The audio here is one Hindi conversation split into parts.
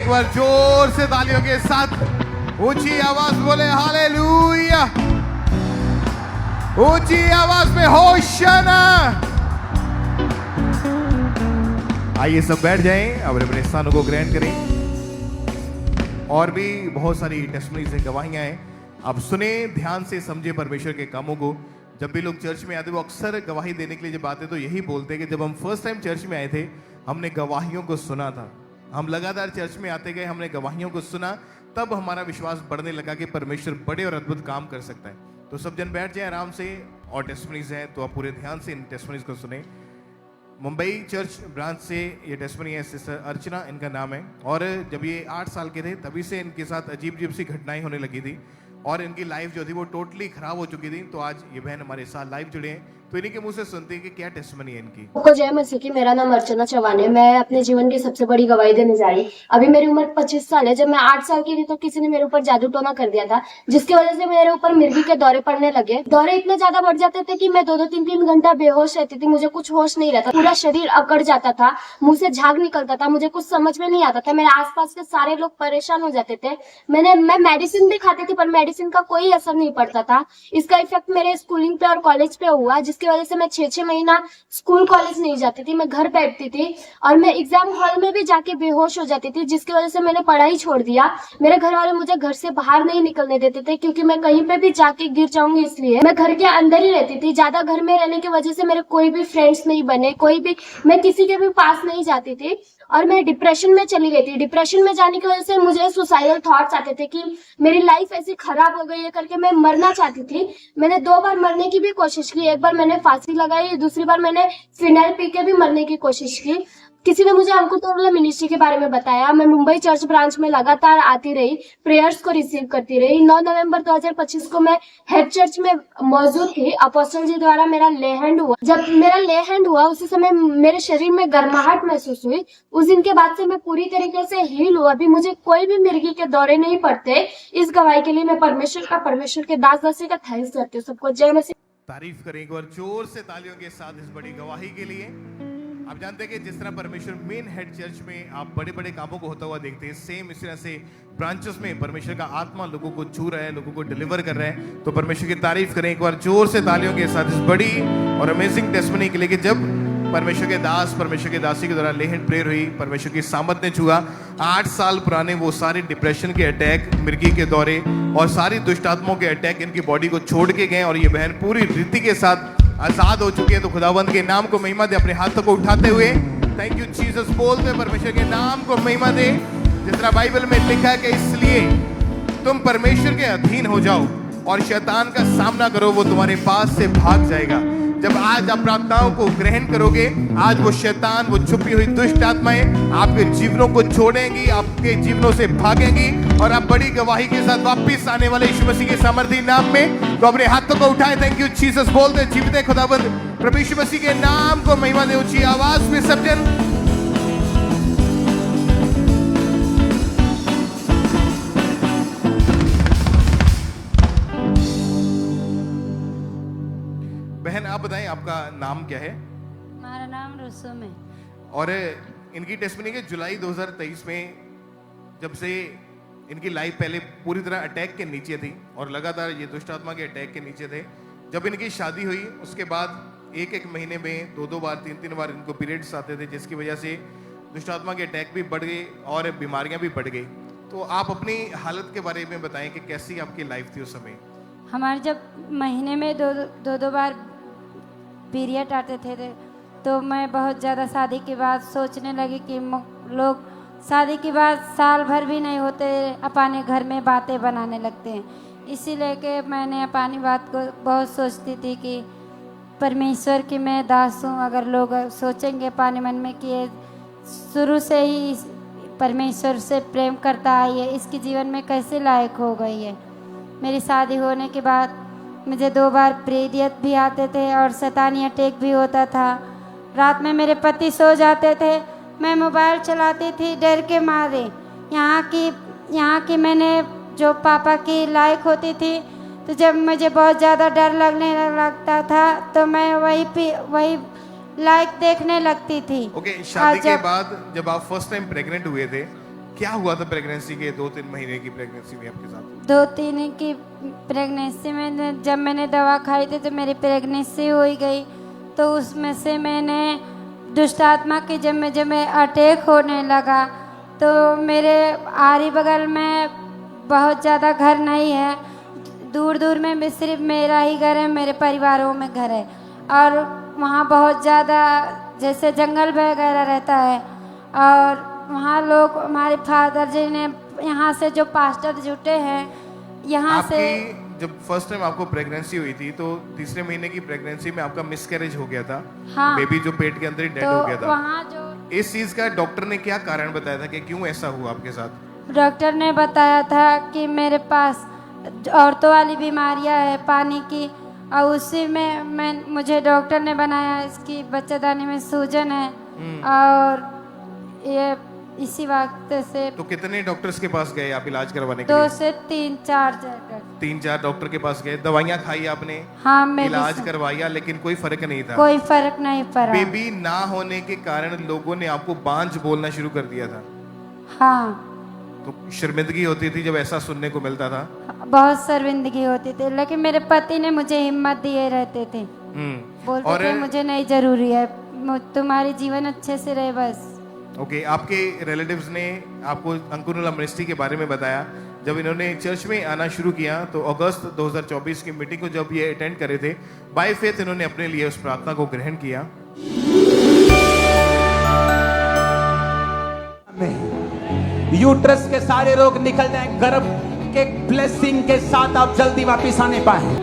एक बार जोर से तालियों के साथ ऊंची आवाज बोले हालेलुया, ऊंची आवाज में होशाना। आइए सब बैठ जाएं, अब अपने स्थानों को ग्रहण करें। और भी बहुत सारी टेस्टमनी से गवाहियां हैं, आप सुने ध्यान से, समझे परमेश्वर के कामों को। जब भी लोग चर्च में आते वो अक्सर गवाही देने के लिए जब आते तो यही बोलते हैं कि जब हम फर्स्ट टाइम चर्च में आए थे हमने गवाहियों को सुना था। हम लगातार चर्च में आते गए, हमने गवाहियों को सुना, तब हमारा विश्वास बढ़ने लगा कि परमेश्वर बड़े और अद्भुत काम कर सकता है। तो सब जन बैठ जाए आराम से, और टेस्टमनीज हैं तो आप पूरे ध्यान से इन टेस्टमनीज को सुने। मुंबई चर्च ब्रांच से ये टेस्टमनी है, सिस्टर अर्चना इनका नाम है। और जब ये 8 साल के थे तभी से इनके साथ अजीब अजीब सी घटनाएं होने लगी थी और इनकी लाइफ जो थी वो टोटली खराब हो चुकी थी। तो आज ये बहन हमारे साथ लाइव जुड़े हैं, तो इन्हीं के मुंह से सुनते हैं कि क्या टेस्टमनी है इनकी। को जय मसीह की। मेरा नाम अर्चना चौहान है। मैं अपने जीवन की सबसे बड़ी गवाही देने जा रही। अभी मेरी उम्र 25 साल है। जब मैं 8 साल की थी तो किसी ने मेरे ऊपर जादू टोना कर दिया था, जिसकी वजह से मेरे ऊपर मिर्गी के दौरे पड़ने लगे। दौरे इतने ज्यादा बढ़ जाते थे कि मैं 2-2, 3-3 घंटा बेहोश रहती थी। मुझे कुछ होश नहीं रहता, पूरा शरीर अकड़ जाता था, मुंह से झाग निकलता था, मुझे कुछ समझ में नहीं आता था। मेरे आसपास के सारे लोग परेशान हो जाते थे। मैं मेडिसिन भी खाती थी पर मेडिसिन का कोई असर नहीं पड़ता था। इसका इफेक्ट मेरे स्कूलिंग पे और कॉलेज पे हुआ, जिसकी वजह से मैं 6-6 महीना स्कूल कॉलेज नहीं जाती थी। मैं घर बैठती थी और मैं एग्जाम हॉल में भी जाके बेहोश हो जाती थी, जिसकी वजह से मैंने पढ़ाई छोड़ दिया। मेरे घर वाले मुझे घर से बाहर नहीं निकलने देते थे क्योंकि मैं कहीं पे भी जाके गिर जाऊंगी, इसलिए मैं घर के अंदर ही रहती थी। ज्यादा घर में रहने की वजह से मेरे कोई भी फ्रेंड्स नहीं बने, मैं किसी के भी पास नहीं जाती थी और मैं डिप्रेशन में चली गई थी। डिप्रेशन में जाने की वजह से मुझे सुसाइडल थॉट्स आते थे कि मेरी लाइफ ऐसी खराब हो गई है करके मैं मरना चाहती थी। मैंने 2 बार मरने की भी कोशिश की। एक बार मैंने फांसी लगाई, दूसरी बार मैंने फिनाइल पी के भी मरने की कोशिश की। किसी ने मुझे अंकुर तोरला मिनिस्ट्री के बारे में बताया। मैं मुंबई चर्च ब्रांच में लगातार आती रही, प्रेयर्स को रिसीव करती रही। 9 नवंबर 2025 को मैं हेड चर्च में मौजूद थी। अपोस्टल जी द्वारा मेरा ले हैंड हुआ। जब मेरा ले हैंड हुआ उसी समय मेरे शरीर में गर्माहट महसूस हुई। उस दिन के बाद से मैं पूरी तरीके से हील हुआ। अभी मुझे कोई भी मिर्गी के दौरे नहीं पड़ते। इस गवाही के लिए मैं परमेश्वर के दास दासी का थैंक्स करती हूँ। सबको जय मसीह। तारीफ करें एक बार जोर से तालियों के साथ इस बड़ी गवाही के लिए। आप जानते हैं कि जिस तरह परमेश्वर मेन हेड चर्च में आप बड़े बड़े कामों को होता हुआ देखते हैं, सेम इस तरह से ब्रांचेस में परमेश्वर का आत्मा लोगों को छू रहा है, लोगों को डिलीवर कर रहा है। तो परमेश्वर की तारीफ करें एक बार जोर से तालियों के साथ इस बड़ी और अमेजिंग टेस्टमनी के लिए कि जब परमेश्वर के दास, परमेश्वर के दासी के द्वारा लेहन प्रेयर हुई, परमेश्वर की सामत ने छुआ। 8 साल पुराने वो सारे डिप्रेशन के अटैक, मिर्गी के दौरे और सारी दुष्ट आत्माओं के अटैक इनकी बॉडी को छोड़ के गए और ये बहन पूरी रीति के साथ आजाद हो चुकी है। तो खुदावंद के नाम को महिमा दे, अपने हाथों को उठाते हुए थैंक यू जीसस बोलते परमेश्वर के नाम को महिमा दे। जिस तरह बाइबल में लिखा है कि इसलिए तुम परमेश्वर के अधीन हो जाओ और शैतान का सामना करो, वो तुम्हारे पास से भाग जाएगा। जब आज आप प्रार्थनाओं को ग्रहण करोगे, आज वो शैतान, वो छुपी हुई दुष्ट आत्माएं आपके जीवनों को छोड़ेंगी, आपके जीवनों से भागेंगी और आप बड़ी गवाही के साथ वापस आने वाले यीशु मसीह के सामर्थी नाम में। तो अपने हाथों को उठाए, थैंक यू जीसस बोलते जीवते खुदाबंद प्रभु यीशु मसीह के नाम को महिमा दे ऊंची आवाज में सब जन। बहन आप बताएं आपका नाम क्या है? हमारा नाम रसुम है। और इनकी टेस्टमनी के जुलाई 2023 में जब से इनकी लाइफ पहले पूरी तरह अटैक के नीचे थी और लगातार ये दुष्ट आत्मा के अटैक के नीचे थे। जब इनकी शादी हुई उसके बाद 1-1 महीने में 2-2 बार 3-3 बार इनको पीरियड्स आते थे, जिसकी वजह से दुष्ट आत्मा के अटैक भी बढ़ गए और बीमारियां भी बढ़ गई। तो आप अपनी हालत के बारे में बताएं कि कैसी आपकी लाइफ थी उस समय? हमारे जब महीने में दो बार पीरियड आते थे तो मैं बहुत ज़्यादा शादी के बाद सोचने लगी कि लोग शादी के बाद साल भर भी नहीं होते अपने घर में बातें बनाने लगते हैं। इसीलिए कि मैंने अपनी बात को बहुत सोचती थी कि परमेश्वर की मैं दास हूँ। अगर लोग सोचेंगे अपने मन में कि ये शुरू से ही परमेश्वर से प्रेम करता आई है, इसके जीवन में कैसे लायक हो गई है। मेरी शादी होने के बाद मुझे 2 बार पीरियड भी आते थे और शैतानी अटैक भी होता था। रात में मेरे पति सो जाते थे, मैं मोबाइल चलाती थी डर के मारे। यहाँ की मैंने जो पापा की लायक होती थी, तो जब मुझे बहुत ज़्यादा डर लगने लगता था तो मैं वही लायक देखने लगती थी। ओके, शादी के बाद जब आप फर्स्ट टाइम प्रेग्नेंट हुए थे, क्या हुआ था प्रेगनेंसी के 2-3 महीने की प्रेगनेंसी में आपके साथ? 2-3 की प्रेगनेंसी में जब मैंने दवा खाई थी तो मेरी प्रेगनेंसी हो गई। तो उसमें से मैंने दुष्ट आत्मा के जब मैं अटैक होने लगा तो मेरे आरी बगल में बहुत ज़्यादा घर नहीं है, दूर दूर में भी सिर्फ मेरा ही घर है, मेरे परिवारों में घर है। और वहाँ बहुत ज़्यादा जैसे जंगल वगैरह रहता है और वहाँ लोग हमारे फादर जी ने यहाँ से जो पास्टर जुटे हैं यहाँ से। जब फर्स्ट टाइम आपको प्रेगनेंसी हुई थी तो तीसरे महीने की प्रेगनेंसी में आपका मिसकैरेज हो गया था। हाँ। बेबी जो पेट के अंदर ही डेड तो हो गया था। वहाँ जो इस चीज का डॉक्टर ने क्या कारण बताया था कि क्यों ऐसा हुआ आपके साथ? डॉक्टर ने बताया था कि मेरे पास औरतों वाली बीमारियां है पानी की, और उसी में मुझे डॉक्टर ने बनाया इसकी बच्चेदानी में सूजन है। और ये इसी वक्त से तो कितने डॉक्टर्स के पास गए आप इलाज करवाने के 2 लिए? से 3-4 जगह 3-4 डॉक्टर के पास गए, दवाइयाँ खाई आपने? हाँ, इलाज करवाया, लेकिन कोई फर्क नहीं था। कोई फर्क नहीं पड़ा। बेबी ना होने के कारण लोगों ने आपको बांझ बोलना शुरू कर दिया था। हाँ, तो शर्मिंदगी होती थी जब ऐसा सुनने को मिलता था? बहुत शर्मिंदगी होती थी, लेकिन मेरे पति ने मुझे हिम्मत दिए रहते थे। बोलते और थे मुझे नहीं जरूरी है, तुम्हारी जीवन अच्छे से रहे बस। ओके, आपके रिलेटिव्स ने आपको अंकुरुला मिनिस्ट्री के बारे में बताया। जब इन्होंने चर्च में आना शुरू किया तो अगस्त 2024 की मीटिंग को जब ये अटेंड करे थे, बाय फेथ इन्होंने अपने लिए उस प्रार्थना को ग्रहण किया। यूट्रस के सारे रोग निकल जाएं, गर्भ के ब्लेसिंग के साथ आप जल्दी वापस आने पाए।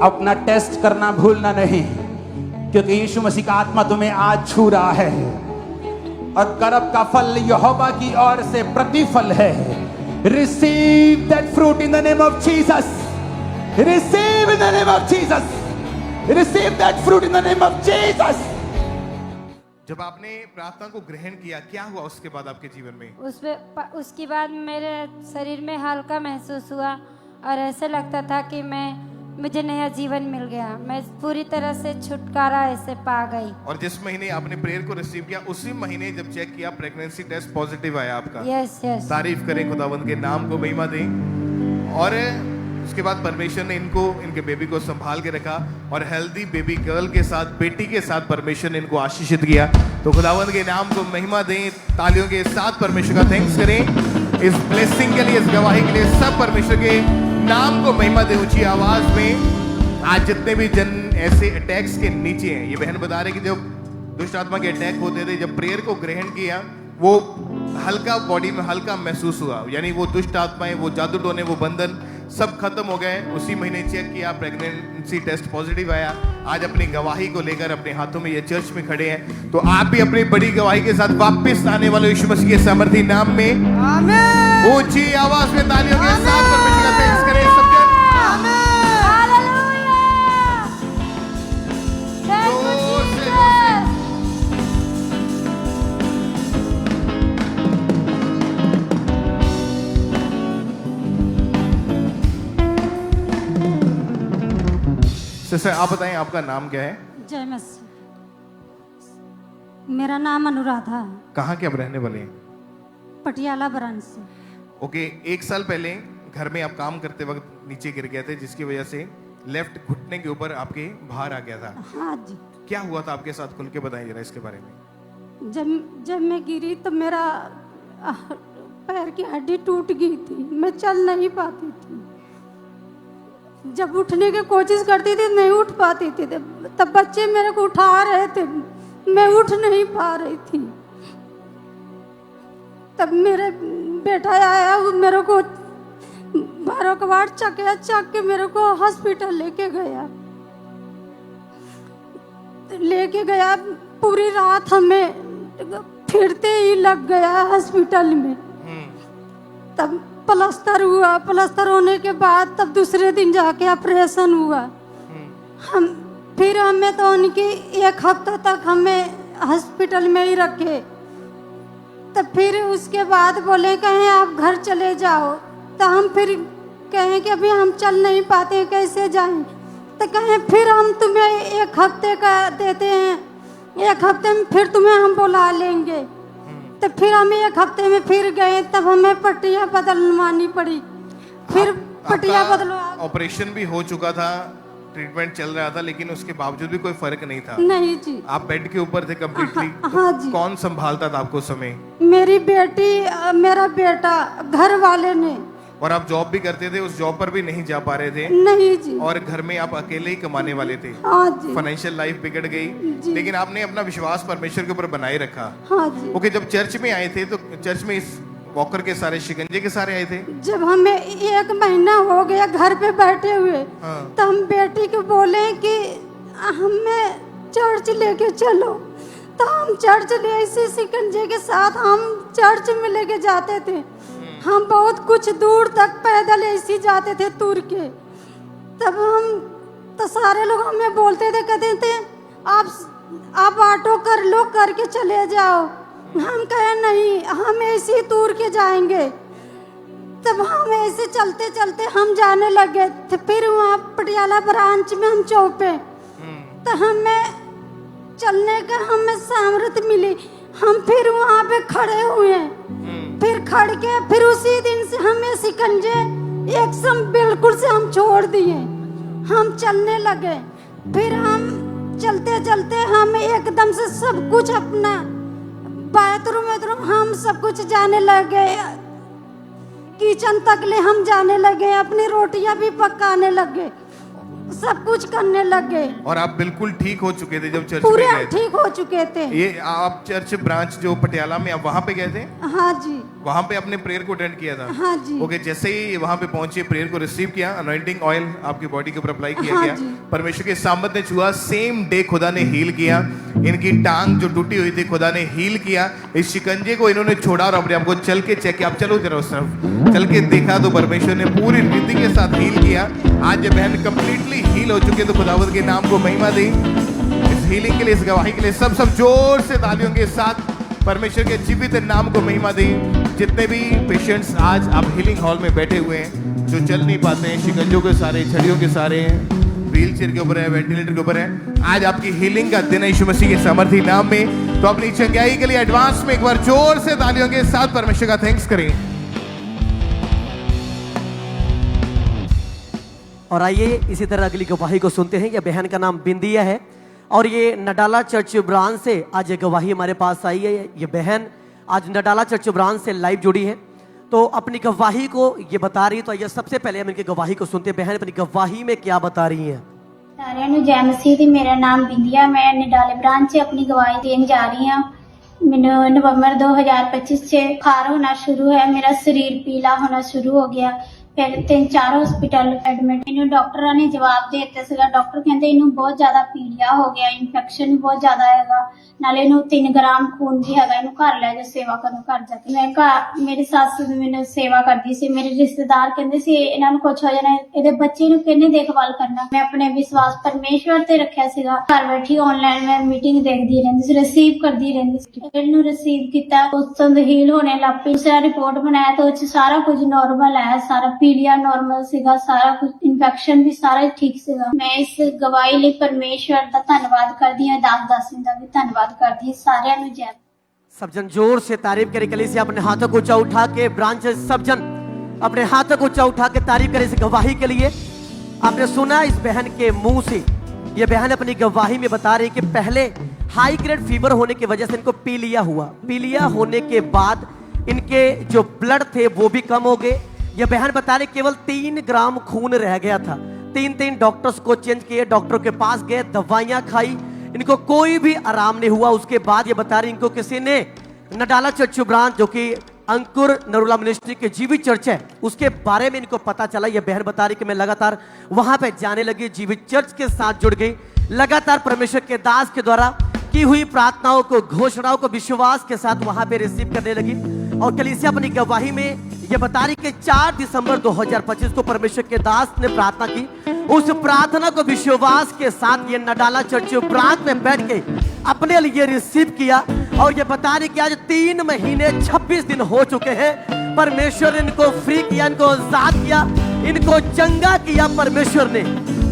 अपना टेस्ट करना भूलना नहीं, क्योंकि यीशु मसीह का आत्मा तुम्हें आज छू रहा है और गर्भ का फल यहोवा की ओर से प्रतिफल है। Receive that fruit in the name of Jesus. Receive in the name of Jesus. Receive that fruit in the name of Jesus. जब आपने प्रार्थना को ग्रहण किया, क्या हुआ उसके बाद आपके जीवन में? उसके बाद मेरे शरीर में हल्का महसूस हुआ और ऐसे लगता था कि मुझे नया जीवन मिल गया। मैं पूरी तरह से छुटकारा ऐसे पा गई। और जिस महीने आपने प्रेयर को रिसीव किया उसी महीने जब चेक किया प्रेगनेंसी टेस्ट पॉजिटिव आया आपका। यस। तारीफ करें खुदावंद के नाम को, महिमा दें। और उसके बाद परमेश्वर ने इनके बेबी को संभाल के रखा और हेल्दी बेबी गर्ल के साथ, बेटी के साथ परमेश्वर ने इनको आशीषित किया। तो खुदावंद के नाम को महिमा दें, तालियों के साथ परमेश्वर का थैंक्स करें इस ब्लेसिंग के लिए, इस गवाही के लिए। सब परमेश्वर के नाम को महिमा दें ऊंची आवाज में। आज जितने भी जन ऐसे अटैक्स के नीचे हैं, ये बहन बता रहे कि जब दुष्ट आत्मा के अटैक होते थे, जब प्रेयर को ग्रहण किया वो हल्का बॉडी में हल्का महसूस हुआ, यानी वो दुष्ट आत्माएं, वो जादू टोने, वो बंधन सब खत्म हो गए। उसी महीने चेक किया, प्रेगनेंसी टेस्ट पॉजिटिव आया। आज अपनी गवाही को लेकर अपने हाथों में ये चर्च में खड़े हैं। तो आप भी अपनी बड़ी गवाही के साथ वापस आने वाले यीशु मसीह के सामर्थी नाम में आमीन ऊंची आवाज में तालियों के साथ परमेश्वर का थैंक्स करें सब जन। सिस्टर आप बताएं आपका नाम क्या है? जय मसीह। मेरा नाम अनुराधा है। कहाँ के आप रहने वाले हैं? पटियाला ब्रांच से। ओके, 1 साल पहले घर में आप काम करते वक्त नीचे गिर गए थे, जिसकी वजह से लेफ्ट घुटने के ऊपर आपके भार आ गया था। हाँ जी। क्या हुआ था आपके साथ, खुल के बताएं जरा इसके बारे में। जब मैं गिरी तो मेरा पैर की हड्डी टूट गई थी, मैं चल नहीं पाती थी। जब उठने की कोशिश करती थी नहीं उठ पाती थी, तब बच्चे मेरे को उठा रहे थे, मैं उठ नहीं पा रही थी। तब मेरे बेटा आया, वो मेरे को बारों कबाड़ चक के मेरे को हॉस्पिटल लेके गया। पूरी रात हमें फिरते ही लग गया हॉस्पिटल में। तब प्लास्टर हुआ, प्लास्टर होने के बाद तब दूसरे दिन जाके ऑपरेशन हुआ। फिर हमें तो उनकी 1 हफ्ता तक हमें हॉस्पिटल में ही रखे। तब फिर उसके बाद बोले कहें आप घर चले जाओ, तो हम फिर कहें कि अभी हम चल नहीं पाते, कैसे जाएं। तो कहें फिर हम तुम्हें 1 हफ्ते का देते हैं, 1 हफ्ते में फिर तुम्हें हम बुला लेंगे। तो फिर हम 1 हफ्ते में फिर गए, तब हमें पट्टियाँ बदलवानी पड़ी। फिर पट्टियाँ बदलवा, ऑपरेशन भी हो चुका था, ट्रीटमेंट चल रहा था, लेकिन उसके बावजूद भी कोई फर्क नहीं था। नहीं जी। आप बेड के ऊपर थे कम्प्लीटली। हाँ जी। कौन संभालता था आपको उस समय? मेरी बेटी, मेरा बेटा, घर वाले ने। और आप जॉब भी करते थे, उस जॉब पर भी नहीं जा पा रहे थे? नहीं जी। और घर में आप अकेले ही कमाने वाले थे? हाँ जी। फाइनेंशियल लाइफ बिगड़ गई, लेकिन आपने अपना विश्वास परमेश्वर के ऊपर बनाए रखा। हाँ जी। ओके, जब चर्च में आए थे तो चर्च में इस वॉकर के सारे, शिकंजे के सारे आए थे? जब हमें 1 महीना हो गया घर पे बैठे हुए, हाँ। तो हम बेटी को बोले कि हमें चर्च लेके चलो, तो हम चर्च ले, इसी शिकंजे के साथ हम चर्च में लेके जाते थे। हम बहुत कुछ दूर तक पैदल ऐसे जाते थे तुर के। तब हम, तो सारे लोग हमें बोलते थे, कहते थे आप ऑटो कर लो, करके चले जाओ। हम कहे नहीं, हम ऐसे ही तुर के जाएंगे। तब हम ऐसे चलते चलते हम जाने लगे थे। फिर वहाँ पटियाला ब्रांच में हम चौपे, तो हमें चलने का हमें सामर्थ्य मिली। हम फिर वहाँ पे खड़े हुए, फिर खड़ के फिर उसी दिन से हमें शिकंजे एकदम बिल्कुल से हम छोड़ दिए, हम चलने लगे। फिर हम चलते चलते हम एकदम से सब कुछ अपना बाथरूम हम सब कुछ जाने लगे, किचन तक ले हम जाने लगे, अपनी रोटियां भी पकाने लगे, सब कुछ करने लगे। और आप बिल्कुल ठीक हो चुके थे जब चर्च पूरे में गए थे? ठीक हो चुके थे। ये आप चर्च ब्रांच जो पटियाला में, आप वहां पे गए थे? हाँ जी। वहां पे अपने प्रेयर को अटेंड किया था? हाँ जी। ओके, जैसे ही वहां पे पहुंचे, प्रेयर को रिसीव किया, अनॉइंटिंग ऑयल आपकी बॉडी के ऊपर अप्लाई किया हाँ गया, जी। परमेश्वर के सामर्थ ने छुआ, सेम डे खुदा ने हील किया। इनकी टांग जो टूटी हुई थी खुदा ने हील किया। इस शिकंजे को इन्होंने छोड़ा और अपने आपको चल के चेक किया। आप चलो जरा उस तरफ, चल के देखा तो परमेश्वर ने पूरी रीति के साथ हील किया। आज ये बहन कंप्लीटली हील हो चुकी है, तो खुदावंद के नाम को महिमा दी। इस हीलिंग के लिए, इस गवाही के लिए सब जोर से तालियों के साथ परमेश्वर के जीवित नाम को महिमा दी। जितने भी पेशेंट्स आज आप हीलिंग हॉल में बैठे हुए हैं, जो चल नहीं पाते हैं, शिकंजों के सारे, छड़ियों के सारे, व्हील चेयर के ऊपर है, वेंटिलेटर के ऊपर है, आज आपकी हीलिंग का दिन है यीशु मसीह के सामर्थी नाम में। तो अपनी चंगाई के लिए एडवांस में एक बार जोर से तालियों के साथ परमेश्वर का थैंक्स करें। और आइए इसी तरह अगली गवाही को सुनते हैं। यह बहन का नाम बिंदिया है और ये नडाला चर्च ब्रांच से आज ये गवाही हमारे पास आई है। ये बहन आज नडाला चर्च ब्रांच से लाइव जुड़ी है, तो अपनी गवाही को ये बता रही है। तो आइए सबसे पहले हम इनकी गवाही को सुनते हैं। बहन अपनी गवाही में क्या बता रही हैं? सारिਆਂ ਨੂੰ ਜੈ ਮਸੀਹ ਦੀ। ਮੇਰਾ ਨਾਮ ਬਿੰਦੀਆ, मैं नडाले ब्रांच से अपनी गवाही देने जा रही हूँ। मैंने नवंबर 2025 से बुखार होना शुरू है, मेरा शरीर पीला होना शुरू हो गया। फिर 3-4 हॉस्पिटल एडमिट, इन्होंने डॉक्टਰਾਂ ने जवाब दे ਦਿੱਤਾ ਸੀਗਾ। ਡਾਕਟਰ ਕਹਿੰਦੇ ਇਹਨੂੰ ਬਹੁਤ ਜ਼ਿਆਦਾ ਪੀਲੀਆ ਹੋ ਗਿਆ, ਇਨਫੈਕਸ਼ਨ ਵੀ ਬਹੁਤ ਜ਼ਿਆਦਾ ਹੈਗਾ, ਨਾਲੇ ਇਹਨੂੰ 3 ਗ੍ਰਾਮ ਖੂਨ ਵੀ ਹੈਗਾ, ਇਹਨੂੰ ਘਰ ਲੈ ਜਾ ਸੇਵਾ ਕਰਨ ਘਰ ਜਾ ਕੇ। ਮੈਂ ਘਰ, ਮੇਰੀ ਸੱਸ ਮੈਨੂੰ ਸੇਵਾ ਕਰਦੀ ਸੀ, ਮੇਰੇ ਰਿਸ਼ਤੇਦਾਰ ਕਹਿੰਦੇ ਸੀ ਇਹਨਾਂ ਨੂੰ ਕੁਝ ਹੋ ਜਾਣਾ, ਇਹਦੇ ਬੱਚੇ ਨੂੰ ਕਿਹਨੇ ਦੇਖਭਾਲ ਕਰਨਾ। ਮੈਂ ਆਪਣੇ ਵਿਸ਼ਵਾਸ ਪਰਮੇਸ਼ਵਰ ਤੇ ਰੱਖਿਆ ਸੀਗਾ। ਘਰ ਬੈਠੀ ਆਨਲਾਈਨ ਮੈਂ ਮੀਟਿੰਗ ਦੇਖਦੀ ਰਹਿੰਦੀ ਸੀ, ਰਿਸੀਵ ਕਰਦੀ ਰਹਿੰਦੀ ਸੀ। ਇਹਨੂੰ ਰਿਸੀਵ ਕੀਤਾ, ਉਸ ਤੋਂ ਹੀਲ ਹੋਣੇ ਲੱਗ ਪਈ। ਸਾਰਾ ਰਿਪੋर्ट बनाया तो उससे सारा कुछ नॉर्मल है, सारा पीलिया नॉर्मल सीगा, सारा कुछ इन्फेक्शन भी सारा ठीक सीगा। मैं इस गवाही ਲਈ परमेश्वर ਦਾ ਧੰਨਵਾਦ ਕਰਦੀ ਹਾਂ, दास ਦਾ भी धन्यवाद करती हूँ। साਰਿਆਂ ਨੂੰ जय। सब जन जोर से तारीफ करें। कलीसिया अपने हाथों को ऊंचा उठा के, ब्रांच सब जन अपने हाथों को ऊंचा उठा के तारीफ करें इस गवाही के लिए। आपने सुना इस बहन के मुंह से, ये बहन अपनी गवाही में बता रही कि पहले हाई ग्रेड फीवर होने की वजह से इनको पीलिया हुआ। पीलिया होने के बाद इनके जो ब्लड थे वो भी कम हो गए। यह बहन बता रही केवल 3 ग्राम खून रह गया था। 3 डॉक्टर्स को चेंज किए, डॉक्टरों के पास गए, दवाइयां खाई, इनको कोई भी आराम नहीं हुआ। उसके बाद ये बता रही इनको किसी ने नडाला चर्च ब्रांच, जो कि अंकुर नरूला मिनिस्ट्री के जीवित चर्च है, उसके बारे में इनको पता चला। यह बहन बता रही कि मैं लगातार वहां पे जाने लगी, जीवित चर्च के साथ जुड़ गई, लगातार परमेश्वर के दास के द्वारा की हुई प्रार्थनाओं को, घोषणाओं को विश्वास के साथ वहां पे रिसीव करने लगी। और कलीसिया अपनी गवाही में ये बता रही कि 4 दिसंबर 2025 को परमेश्वर के दास ने प्रार्थना की। उस प्रार्थना को विश्वास के साथ ये नडाला चर्च ब्रांच में बैठ के अपने लिए रिसीव किया। और ये बता रही कि आज 3 महीने 26 दिन हो चुके हैं। परमेश्वर ने इनको फ्री किया, इनको आजाद किया, इनको चंगा किया परमेश्वर ने।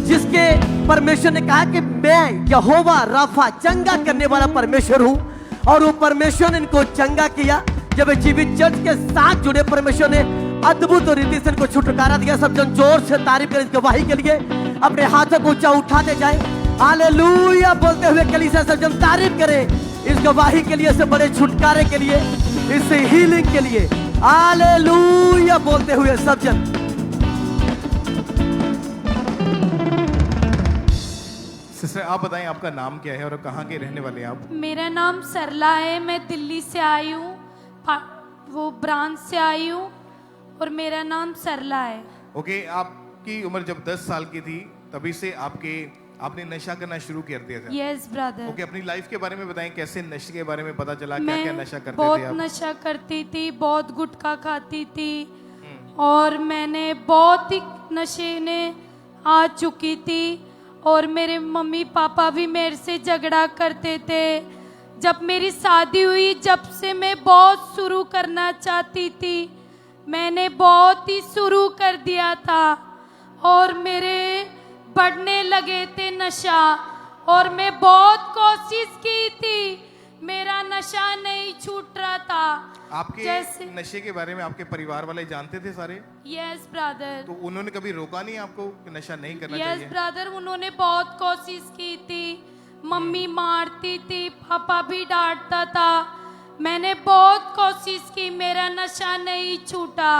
जिसके परमेश्वर ने कहा कि मैं यहोवा राफा, चंगा करने वाला परमेश्वर हूं। और वो परमेश्वर ने इनको चंगा किया। जब ये जीवित चर्च के साथ जुड़े, परमेश्वर ने अद्भुत रीति से इनको छुटकारा दिया। सब जन जोर से तारीफ करें इस गवाही के लिए, अपने हाथों को ऊंचा उठाते जाएं, हालेलुया बोलते हुए कलीसिया सब जन तारीफ करें इस गवाही के लिए, इस बड़े छुटकारे के लिए, इस हीलिंग के लिए, हालेलुया बोलते हुए सब जन। सिस्टर आप बताएं आपका नाम क्या है और कहाँ के रहने वाले हैं आप? मेरा नाम सरला है, मैं दिल्ली से आई हूँ, वो ब्रांच से आई हूँ और मेरा नाम सरला है। ओके, आपकी उम्र जब 10 साल की थी तभी से आपने नशा करना शुरू कर दिया था? Yes brother. ओके, अपनी लाइफ के बारे में बताएं, कैसे नशे के बारे में पता चला, क्या क्या नशा करते थे बहुत आप? नशा करती थी, बहुत गुटखा खाती थी और मैंने बहुत ही नशे ने आ चुकी थी और मेरे मम्मी पापा भी मेरे से झगड़ा करते थे। जब मेरी शादी हुई, जब से मैं बहुत शुरू करना चाहती थी, मैंने बहुत ही शुरू कर दिया था और मेरे बढ़ने लगे थे नशा और मैं बहुत कोशिश की थी, मेरा नशा नहीं छूट रहा था। आपके नशे के बारे में आपके परिवार वाले जानते थे सारे? Yes brother. तो उन्होंने कभी रोका नहीं आपको कि नशा नहीं करना यस चाहिए? ब्रदर, उन्होंने बहुत कोशिश की थी, मम्मी मारती थी, पापा भी डांटता था, मैंने बहुत कोशिश की, मेरा नशा नहीं छूटा।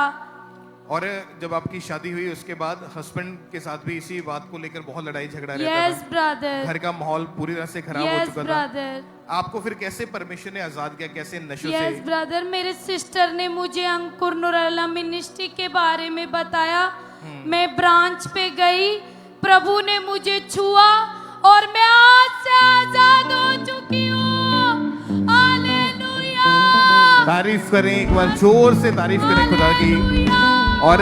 और जब आपकी शादी हुई उसके बाद हस्बैंड के साथ भी इसी बात को लेकर बहुत लड़ाई झगड़ा रहता यस था? ब्रदर। घर का माहौल पूरी तरह से खराब हो यस चुका था। ब्रदर। आपको फिर कैसे परमेश्वर ने आजाद किया, कैसे नशों यस से? ब्रदर, मेरे सिस्टर ने मुझे अंकुर नूरल्ला मिनिस्ट्री के बारे में बताया, मैं ब्रांच पे गई, प्रभु ने मुझे छुआ और मैं आज से आजाद हो चुकी हूँ। हालेलुया। तारीफ करें, एक बार जोर से तारीफ करें खुदा की। और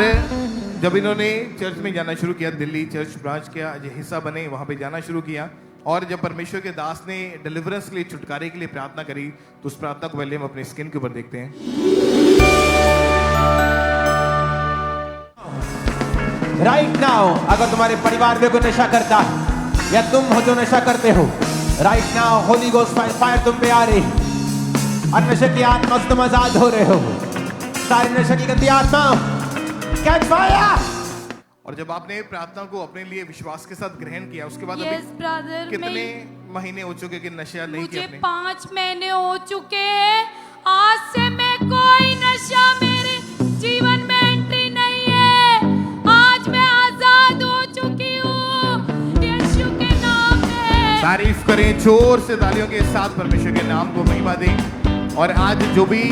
जब इन्होंने चर्च में जाना शुरू किया, दिल्ली चर्च ब्रांच का हिस्सा बने, वहां पे जाना शुरू किया, और जब परमेश्वर के दास ने डिलीवरेंस के लिए, छुटकारे के लिए प्रार्थना करी, तो उस प्रार्थना को पहले हम अपने स्क्रीन के ऊपर देखते हैं। राइट नाउ अगर तुम्हारे परिवार में कोई नशा करता है या तुम हो जो नशा करते हो, right now Holi ghost fire तुम पे आ रही और नशे की आत्मा से तुम आजाद हो रहे हो। सारी नशे की गंदी आत्मा कैच फायर। और जब आपने प्रार्थना को अपने लिए विश्वास के साथ ग्रहण किया, उसके बाद यस अभी ब्रदर, कितने महीने हो चुके कि नशा नहीं किया मुझे आपने? 5 महीने हो चुके हैं। आज से मैं कोई नशा मेरे जीवन में एंट्री नहीं है। आज मैं आजाद हो चुकी हूँ यीशु के नाम में। तारीफ करें जोर से, तालियों के साथ परमेश्वर के नाम को महिमा दें। और आज जो भी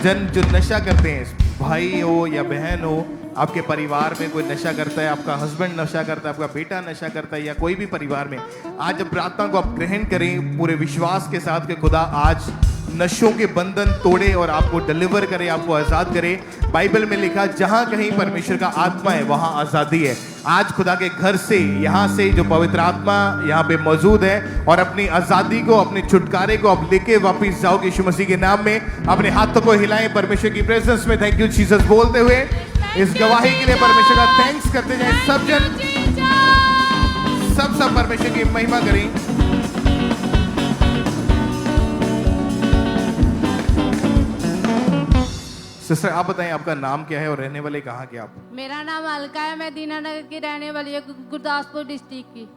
जन जो नशा करते हैं, भाई हो या बहन हो, आपके परिवार में कोई नशा करता है, आपका हस्बैंड नशा करता है, आपका बेटा नशा करता है, या कोई भी परिवार में, आज जब प्रार्थना को आप ग्रहण करें पूरे विश्वास के साथ कि खुदा आज नशों के बंधन तोड़े और आपको डिलीवर करे, आपको आजाद करे। बाइबल में लिखा, जहां कहीं परमेश्वर का आत्मा है वहां आजादी है। आज खुदा के घर से, यहाँ से जो पवित्र आत्मा यहाँ पे मौजूद है, और अपनी आजादी को, अपने छुटकारे को आप लेके वापिस जाओगे यीशु मसीह के नाम में। अपने हाथों को हिलाएं परमेश्वर की प्रेजेंस में, थैंक यू जीसस बोलते हुए। इस गवाही के लिए परमेश्वर का थैंक्स करते जाएं सब जन, सब परमेश्वर की महिमा करें। सिस्टर आप बताएं आपका नाम क्या है और रहने वाले कहाँ के आप? मेरा नाम अलका है, मैं दीनानगर की रहने वाली हूँ, गुरदासपुर डिस्ट्रिक्ट की।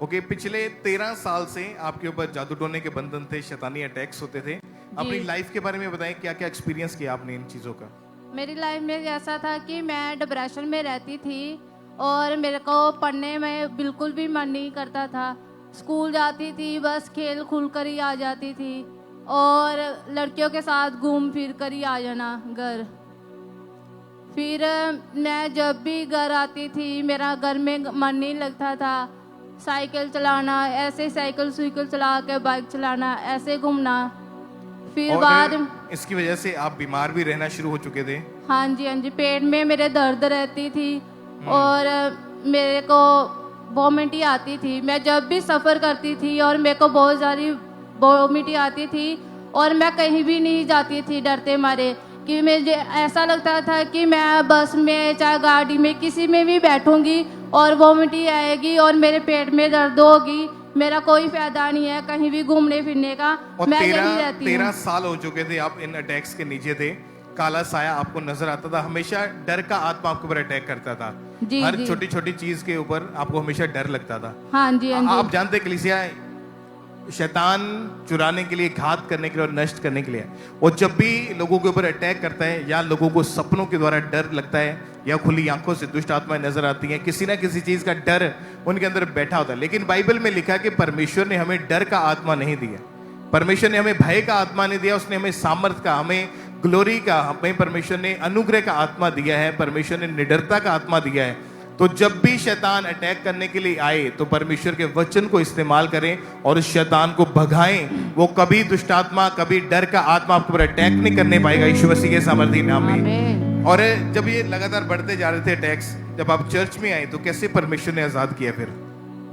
ओके, पिछले 13 साल से आपके ऊपर जादू टोने के बंधन थे, शैतानी अटैक्स होते थे। अपनी लाइफ के बारे में बताएं, क्या क्या एक्सपीरियंस किया आपने इन चीज़ों का? मेरी लाइफ में ऐसा था कि मैं डिप्रेशन में रहती थी और मेरे को पढ़ने में बिल्कुल भी मन नहीं करता था। स्कूल जाती थी, बस खेल खुल कर ही आ जाती थी और लड़कियों के साथ घूम फिर कर ही आ जाना घर। फिर मैं जब भी घर आती थी, मेरा घर में मन नहीं लगता था। साइकिल चलाना, ऐसे साइकिल चला के बाइक चलाना, ऐसे घूमना। फिर बाद इसकी वजह से आप बीमार भी रहना शुरू हो चुके थे? हाँ जी, हाँ जी, पेट में मेरे दर्द रहती थी और मेरे को वॉमिट ही आती थी। मैं जब भी सफ़र करती थी और मेरे को बहुत सारी वॉमिट आती थी और मैं कहीं भी नहीं जाती थी डरते मारे, कि मुझे ऐसा लगता था कि मैं बस में चाहे गाड़ी में किसी में भी बैठूंगी और वॉमिट आएगी और मेरे पेट में दर्द होगी, मेरा कोई फायदा नहीं है कहीं भी घूमने फिरने का। और मैं यही रहती 13 हूँ। साल हो चुके थे आप इन अटैक्स के नीचे थे, काला साया आपको नजर आता था, हमेशा डर का आत्मा आपके ऊपर अटैक करता था। जी, हर जी। छोटी छोटी चीज के ऊपर आपको हमेशा डर लगता था। हाँ जी, हाँ जी। आप जानते कलीसिया शैतान चुराने के लिए, घात करने के लिए और नष्ट करने के लिए, वो जब भी लोगों के ऊपर अटैक करता है या लोगों को सपनों के द्वारा डर लगता है या खुली आंखों से दुष्ट आत्माएं नजर आती हैं, किसी ना किसी चीज का डर उनके अंदर बैठा होता है। लेकिन बाइबल में लिखा है कि परमेश्वर ने हमें डर का आत्मा नहीं दिया, परमेश्वर ने हमें भय का आत्मा नहीं दिया, उसने हमें सामर्थ का, हमें ग्लोरी का, हमें परमेश्वर ने अनुग्रह का आत्मा दिया है, परमेश्वर ने निडरता का आत्मा दिया है। तो जब भी शैतान अटैक करने के लिए आए तो परमेश्वर के वचन को इस्तेमाल करें और उस शैतान को भगाएं। वो कभी दुष्ट आत्मा, कभी डर का आत्मा आपके ऊपर अटैक नहीं करने पाएगा यीशु मसीह के सामर्थी नाम में। और जब ये लगातार बढ़ते जा रहे थे अटैक्स, जब आप चर्च में आए तो कैसे परमेश्वर ने आजाद किया? फिर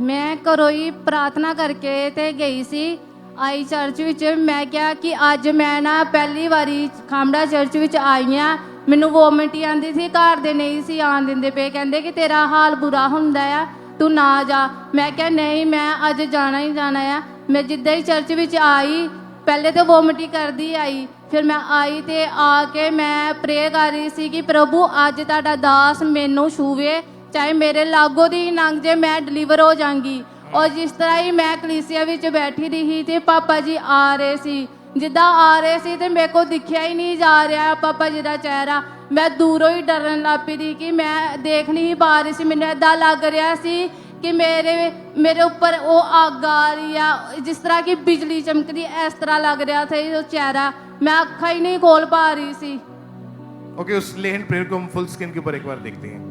मैं घरों प्रार्थना करके ते गई सी, आई चर्च विच। मैं क्या कि अज मैं ना पहली बारी खामड़ा चर्च विच आई हाँ। मैनू वोमिट ही आती थी, घर दे नहीं सी आन दिंदे पे, कहंदे कि तेरा हाल बुरा हुंदा आ, तू ना जा। मैं क्या नहीं, मैं अज जाना ही जाना है। मैं जिद्दां ही चर्च विच आई, पहले तो वोमिट ही करदी आई, फिर मैं आई ते आके मैं प्रे कर रही सी कि प्रभु अज तुहाडा दास मैनू छूवे, चाहे मेरे लागों दी लंघ जे, मैं डिलीवर हो जाऊंगी। और जिस तरह ही मैं कलीसिया विच बैठी रही ते पापा जी आ रहे सी, जिद्दां आ रहे सी ते मेरे को दिखिया ही नहीं जा रहा पापा जी का चेहरा। मैं दूरों ही डरन लग पई थी कि मैं देख नहीं पा रही सी। मैनूं इदां लग रहा सी कि मेरे ऊपर वो आग आ रही है, जिस तरह की बिजली चमकदी, इस तरह लग रहा था वो चेहरा। मैं अखा ही नहीं खोल पा रही सी। ओके, उस ले हैंड प्रेयर को हम फुल स्क्रीन के ऊपर एक बार देखते हैं।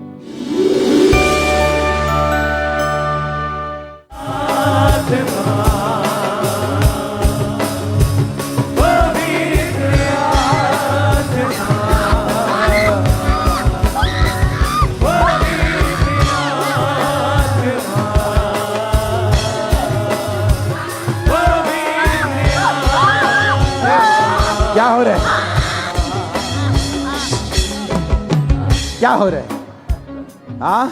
क्या हो रहा है? क्या हो रहा है? हाँ,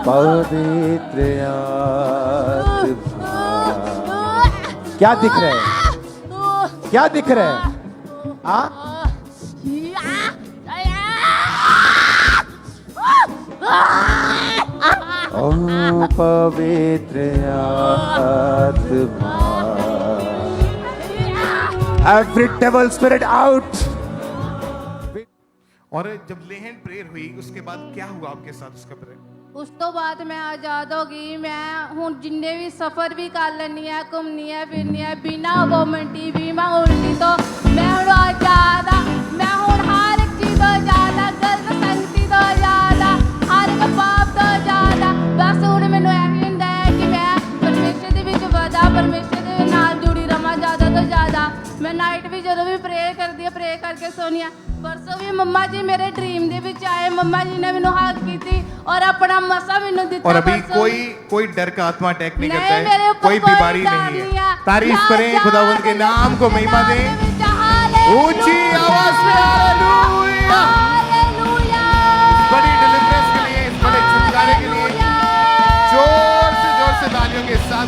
पवित्र आत्मा। क्या दिख रहा है? क्या दिख रहा है? हाँ, ओ पवित्र आत्मा, every devil spirit out। और जब ले हैंड प्रेयर हुई उसके बाद क्या हुआ आपके साथ? उसका प्रेयर उस तो बाद मैं आजाद हो गई। मैं हुण जिन्ने भी सफर भी कर लैनी है, घूमनी है, फिरनी है, बिना वोमिटी बिना उल्टी तो मैं हुण आजाद हाँ। मैं हुण हर एक चीज तो आजाद हाँ, गलत संगति तो आजाद हाँ, हर एक पाप तो आजाद हाँ। बस हुण मैनूं एही हुंदा है कि मैं परमेश्वर दे विच वधा, परमेश्वर दे नाल जुड़ी रवां ज़्यादा तो ज़्यादा। मैं नाइट भी जदों भी प्रे करदी है, प्रे करके सोनी है। परसों भी मम्मा जी मेरे ड्रीम दे विच आए, मम्मा जी ने मैनूं हग कीती और अपना मसा मैनूं दिता। और अभी परसों कोई डर का आत्मा अटैक नहीं नहीं, करता मेरे है, ऊपर कोई कोई बीमारी डर नहीं नहीं है। है। तारीफ करें खुदावंद के नाम को, महिमा दें हालेलुया, ऊंची आवाज में हालेलुया। हालेलुया। बड़ी डिलीवरेंस के लिए, इस बड़े छुटकारे के लिए जोर से तालियों के साथ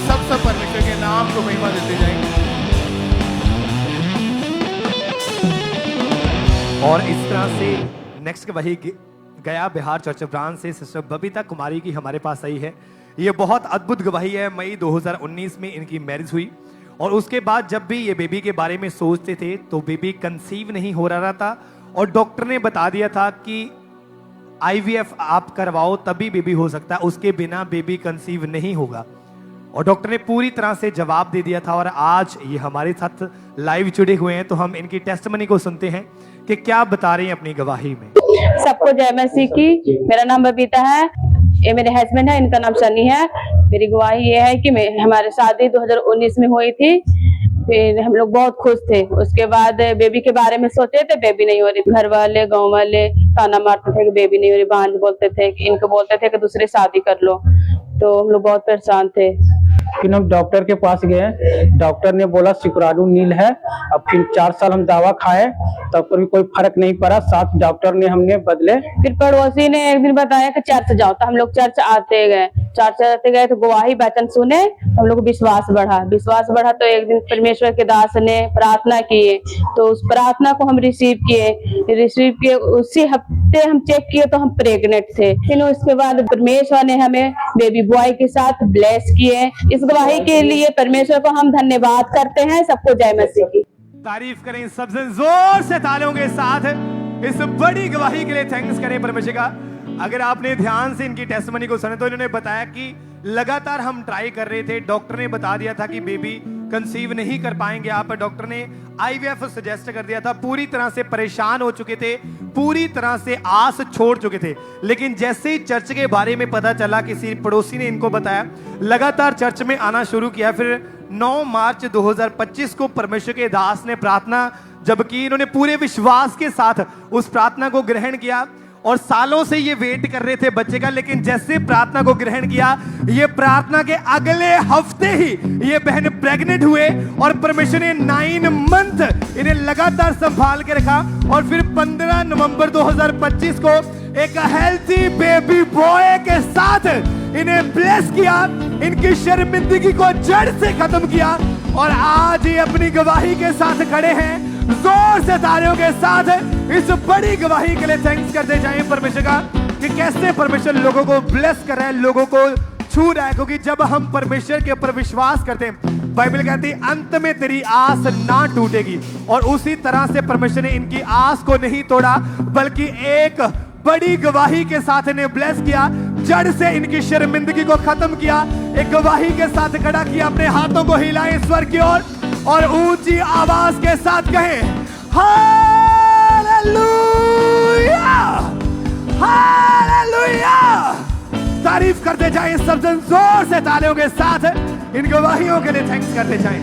सब परमेश्वर के नाम को महिमा देते जाएंगे। और इस तरह से नेक्स्ट वही गया बिहार चर्च ब्रांच से सिस्टर बबीता कुमारी की हमारे पास आई है। ये बहुत अद्भुत गवाही है। मई 2019 में इनकी मैरिज हुई और उसके बाद जब भी ये बेबी के बारे में सोचते थे तो बेबी कंसीव नहीं हो रहा था और डॉक्टर ने बता दिया था कि IVF आप करवाओ तभी बेबी हो सकता है, उसके बिना बेबी कंसीव नहीं होगा। और डॉक्टर ने पूरी तरह से जवाब दे दिया था और आज ये हमारे साथ लाइव जुड़े हुए हैं। तो हम इनकी टेस्टमनी को सुनते हैं कि क्या बता रही हैं अपनी गवाही में। सबको जय मसीह की। मेरा नाम बबीता है, ये मेरे हस्बैंड है, इनका नाम सनी है। मेरी गवाही ये है कि हमारी शादी 2019 में हुई थी, फिर हम लोग बहुत खुश थे। उसके बाद बेबी के बारे में सोचे थे, बेबी नहीं हो रही। घर वाले गांव वाले ताना मारते थे कि बेबी नहीं हो रही, भांज बोलते थे, इनको बोलते थे कि दूसरी शादी कर लो। तो हम लोग बहुत परेशान थे। फिर हम डॉक्टर के पास गए, डॉक्टर ने बोला शुक्राणु नील है। अब फिर 4 साल हम दवा खाए, तब पर भी कोई फर्क नहीं पड़ा। 7 डॉक्टर ने हमने बदले। फिर पड़ोसी ने एक दिन बताया कि चर्च जाओ, तो हम लोग चर्च आते गए। चर्च आते गए तो गवाही वचन सुने, हम लोग को विश्वास बढ़ा। तो एक दिन परमेश्वर के दास ने प्रार्थना किए, तो उस प्रार्थना को हम रिसीव किए। उसी हफ्ते हम चेक किए तो हम प्रेग्नेंट थे। फिर उसके बाद परमेश्वर ने हमें बेबी बॉय के साथ ब्लेस किए। इस गवाही के लिए परमेश्वर को हम धन्यवाद करते हैं। सबको जय मसीह की। तारीफ करें सबसे जोर से तालियों के साथ इस बड़ी गवाही के लिए थैंक्स करें परमेश्वर का। अगर आपने ध्यान से इनकी टेस्टिमनी को सुना तो इन्होंने बताया कि लगातार हम ट्राई कर रहे थे, डॉक्टर ने बता दिया था कि बेबी कंसीव नहीं कर पाएंगे आप, डॉक्टर ने आईवीएफ सजेस्ट कर दिया था, पूरी तरह से परेशान हो चुके थे, पूरी तरह से आस छोड़ चुके थे। लेकिन जैसे ही चर्च के बारे में पता चला, किसी पड़ोसी ने इनको बताया, लगातार चर्च में आना शुरू किया। फिर 9 मार्च 2025 को परमेश्वर के दास ने प्रार्थना जब की, इन्होंने पूरे विश्वास के साथ उस प्रार्थना को ग्रहण किया और सालों से ये वेट कर रहे थे बच्चे का। लेकिन जैसे प्रार्थना को ग्रहण किया, ये प्रार्थना के अगले हफ्ते ही ये बहन प्रेग्नेंट हुए और परमेश्वर ने 9 मंथ इन्हें लगातार संभाल के रखा। और फिर 15 नवंबर 2025 को एक हेल्थी बेबी बॉय के साथ इन्हें ब्लेस किया, इनकी शर्मिंदगी को जड़ से खत्म किया और आज ये अपनी गवाही के साथ खड़े हैं। जोर से तालियों के साथ इस बड़ी गवाही के लिए थैंक्स करते जाएं परमेश्वर का कि कैसे परमेश्वर लोगों को ब्लेस कर रहा है, लोगों को छू रहा है। क्योंकि जब हम परमेश्वर के ऊपर विश्वास करते हैं, बाइबल कहती है अंत में तेरी आस ना टूटेगी। और उसी तरह से परमेश्वर ने इनकी आस को नहीं तोड़ा, बल्कि एक बड़ी गवाही के साथ इन्हें ब्लेस किया, जड़ से इनकी शर्मिंदगी को खत्म किया, एक गवाही के साथ खड़ा किया। अपने हाथों को हिलाएं ईश्वर की ओर और ऊंची आवाज के साथ कहें हालेलुया, हालेलुया। तारीफ करते जाएं सब जन जोर से तालियों के साथ इन गवाहियों के लिए थैंक्स करते जाएं।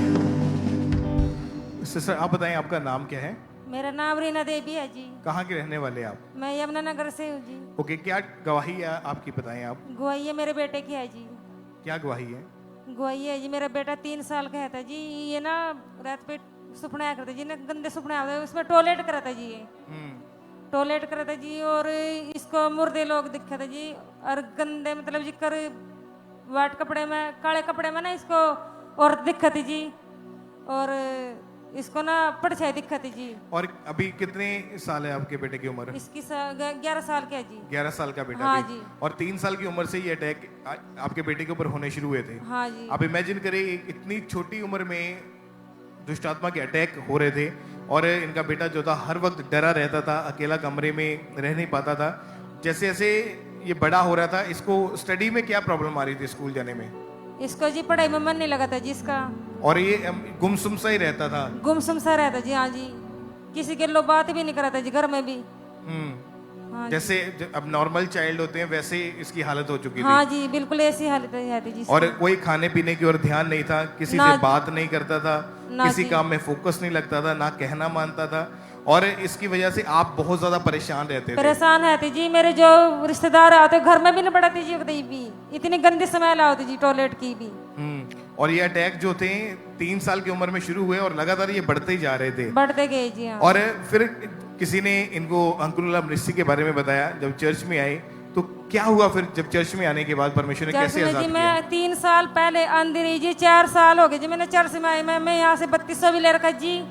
सिस्टर आप बताएं आपका नाम क्या है? मेरा नाम रीना देवी है जी। कहाँ के रहने वाले आप? मैं यमुनानगर से हूँ जी। ओके, क्या गवाही है आपकी, बताएं आप। गवाही है मेरे बेटे की है जी। क्या गवाही है? गवाही है जी, मेरा बेटा 3 साल का है था जी। ये ना रात पे सपने आया करता जी, ना गंदे सपने आते, उसमें टॉयलेट करा था जी, ये टॉयलेट करा था जी। और इसको मुर्दे लोग दिखे थे जी, और गंदे मतलब जी कर वाइट कपड़े में, काले कपड़े में ना इसको औरत दिखा थी जी, और इसको ना पड़छाई दिखा थी जी। और अभी कितने साल है आपके बेटे की उम्र? इसकी 11 साल का है जी। 11 साल का बेटा? हाँ भी। जी। और 3 साल की उम्र से ये अटैक आपके बेटे के ऊपर होने शुरू हुए थे? हाँ जी। आप इमेजिन करें, इतनी छोटी उम्र में दुष्ट आत्मा के अटैक हो रहे थे और इनका बेटा जो था हर वक्त डरा रहता था, अकेला कमरे में रह नहीं पाता था। जैसे जैसे ये बड़ा हो रहा था, इसको स्टडी में क्या प्रॉब्लम आ रही थी स्कूल जाने में? इसको जी पढ़ाई में मन नहीं लगा था जी इसका, और ये गुमसुम सा ही रहता था। गुमसुम सा रहता जी। हाँ जी, किसी के लोग बात भी नहीं करता जी घर में भी। हाँ जैसे अब नॉर्मल चाइल्ड होते हैं वैसे ही इसकी हालत हो चुकी थी। हाँ जी, बिल्कुल ऐसी हालत है जी। और कोई खाने पीने की ओर ध्यान नहीं था, किसी से बात नहीं करता था, किसी काम में फोकस नहीं लगता था, ना कहना मानता था। और इसकी वजह से आप बहुत ज्यादा परेशान रहते थे। परेशान रहते जी, मेरे जो रिश्तेदार आते घर में भी नहीं बढ़ाते जी, कहीं भी इतनी गंदी स्मेल आती जी टॉयलेट की भी। और ये अटैक जो थे 3 साल की उम्र में शुरू हुए और लगातार ये बढ़ते ही जा रहे थे, बढ़ते गए जी। हाँ। और फिर किसी ने इनको अंकुरुला मिनिस्ट्री के बारे में बताया, जब चर्च में आए तो क्या हुआ? फिर जब चर्च में आने के बाद परमेश्वर ने कैसे आजाद किया? मैं 3 साल पहले अंधी रही जी, 4 साल हो गए जी मैंने चर्च में आई। मैं यहाँ से 3200 भी ले रखा जी।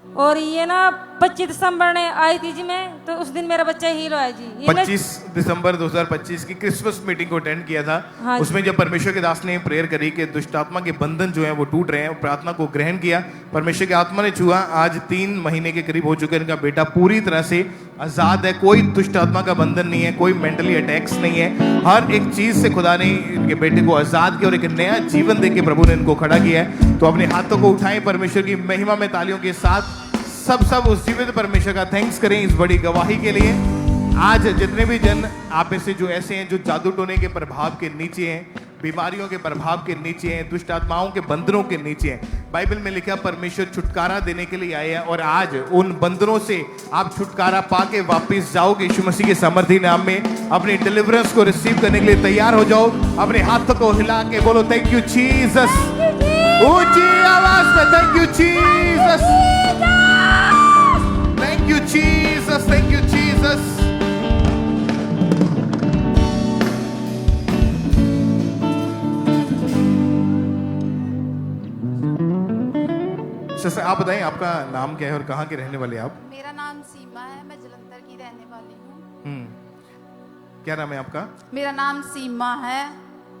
और ये ना 25 दिसंबर ने आई थी जी मैं, तो उस दिन मेरा बच्चा हील हुआ जी। 25 दिसंबर 2025 की क्रिसमस मीटिंग को अटेंड किया था। हाँ, उसमें जब परमेश्वर के दास ने प्रेयर करी कि दुष्ट आत्मा के बंधन जो है वो टूट रहे हैं, प्रार्थना को ग्रहण किया, परमेश्वर की आत्मा ने छुआ। आज 3 महीने के करीब हो चुके हैं, इनका बेटा पूरी तरह से आजाद है, कोई दुष्ट आत्मा का बंधन नहीं है, कोई मेंटली अटैक्स नहीं है। हर एक चीज से खुदा ने इनके बेटे को आजाद किया और एक नया जीवन देके प्रभु ने इनको खड़ा किया है। तो अपने हाथों को उठाएं परमेश्वर की महिमा में तालियों के साथ, सब उस जीवित परमेश्वर का थैंक्स करें इस बड़ी गवाही के लिए। आज जितने भी जन आप में से जो ऐसे हैं जो जादू टोने के प्रभाव के नीचे हैं, बीमारियों के प्रभाव के नीचे हैं, दुष्ट आत्माओं के बंधनों के नीचे हैं। बाइबल में लिखा परमेश्वर छुटकारा देने के लिए आए हैं और आज उन बंधनों से आप छुटकारा पाके वापस जाओगे। यीशु मसीह के सामर्थी नाम में अपनी डिलीवरेंस को रिसीव करने के लिए तैयार हो जाओ। अपने हाथों को हिला के बोलो थैंक यू जीसस, ऊंची आवाज में thank you Jesus, thank you Jesus, thank you Jesus. आप बताएं आपका नाम क्या है और कहाँ के रहने वाले आप? मेरा नाम सीमा है, मैं जलंधर की रहने वाली हूँ। क्या नाम है आपका? मेरा नाम सीमा है।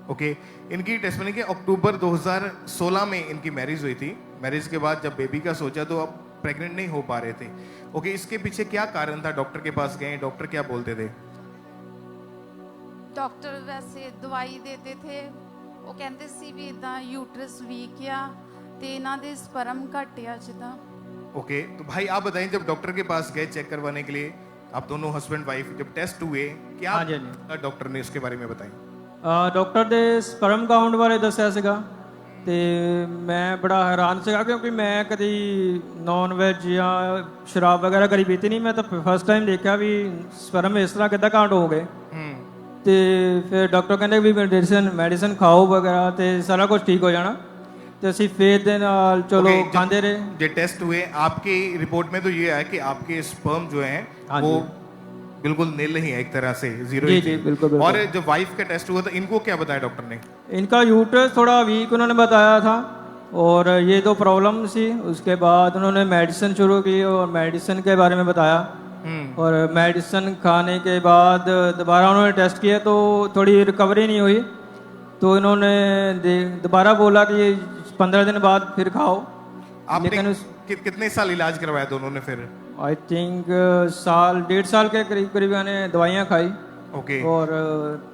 ओके, इनकी टेस्टमनी के अक्टूबर 2016 में इनकी मैरिज हुई थी। मैरिज के बाद जब बेबी का सोचा तो अब प्रेग्नेंट नहीं हो पा रहे थे। ओके, इसके पीछे क्या कारण था? डॉक्टर के पास गए, डॉक्टर क्या बोलते थे? डॉक्टर वैसे दवाई देते थे, वो कहते सी भी इदा यूट्रस वीक आ ते इन्हां दे स्पर्म घट आ जिदा। ओके, तो भाई आप बताएं जब डॉक्टर के पास गए चेक करवाने के लिए, आप दोनों हस्बैंड वाइफ जब टेस्ट हुए, क्या डॉक्टर ने उसके बारे में बताएं? डॉक्टर ਦੇ ਸਪਰਮ ਕਾਊਂਟ ਬਾਰੇ ਦੱਸਿਆ ਸੀਗਾ ਤੇ ਮੈਂ ਬੜਾ ਹੈਰਾਨ ਸੀਗਾ ਕਿਉਂਕਿ ਮੈਂ ਕਦੀ ਨਾਨ ਵੈਜ ਜਾਂ ਸ਼ਰਾਬ ਵਗੈਰਾ ਕਦੀ ਪੀਤੀ ਨਹੀਂ। ਮੈਂ ਤਾਂ ਫਸਟ ਟਾਈਮ ਦੇਖਿਆ ਵੀ ਸਪਰਮ ਇਸ ਤਰ੍ਹਾਂ ਕਿੱਦਾਂ ਕਾਊਂਟ ਹੋ ਗਏ। ਤੇ ਫਿਰ ਡਾਕਟਰ ਕਹਿੰਦੇ ਵੀ ਮੈਡੀਸਨ ਖਾਓ ਵਗੈਰਾ ਤੇ ਸਾਰਾ ਕੁਝ ਠੀਕ ਹੋ ਜਾਣਾ। तो ਅਸੀਂ फेथ ਦੇ ਨਾਲ चलो खाते रहे। जो टेस्ट हुए आपकी रिपोर्ट में तो ये है कि आपके स्पर्म जो हैं वो बिल्कुल नील नहीं है, एक तरह से जीरो। जी जी बिल्कुल। और जो वाइफ का टेस्ट हुआ था इनको क्या बताया डॉक्टर ने? इनका यूट्रस थोड़ा वीक उन्होंने बताया था और ये तो प्रॉब्लम थी। उसके बाद उन्होंने मेडिसिन शुरू की और मेडिसिन के बारे में बताया और मेडिसिन खाने के बाद दोबारा उन्होंने टेस्ट किया तो थोड़ी रिकवरी नहीं हुई तो इन्होंने दोबारा बोला कि 15 दिन बाद फिर खाओ। आपने कितने साल इलाज करवाया दोनों ने फिर? आई थिंक साल 1.5 साल के करीब करीब मैंने दवाइयाँ खाई। ओके। और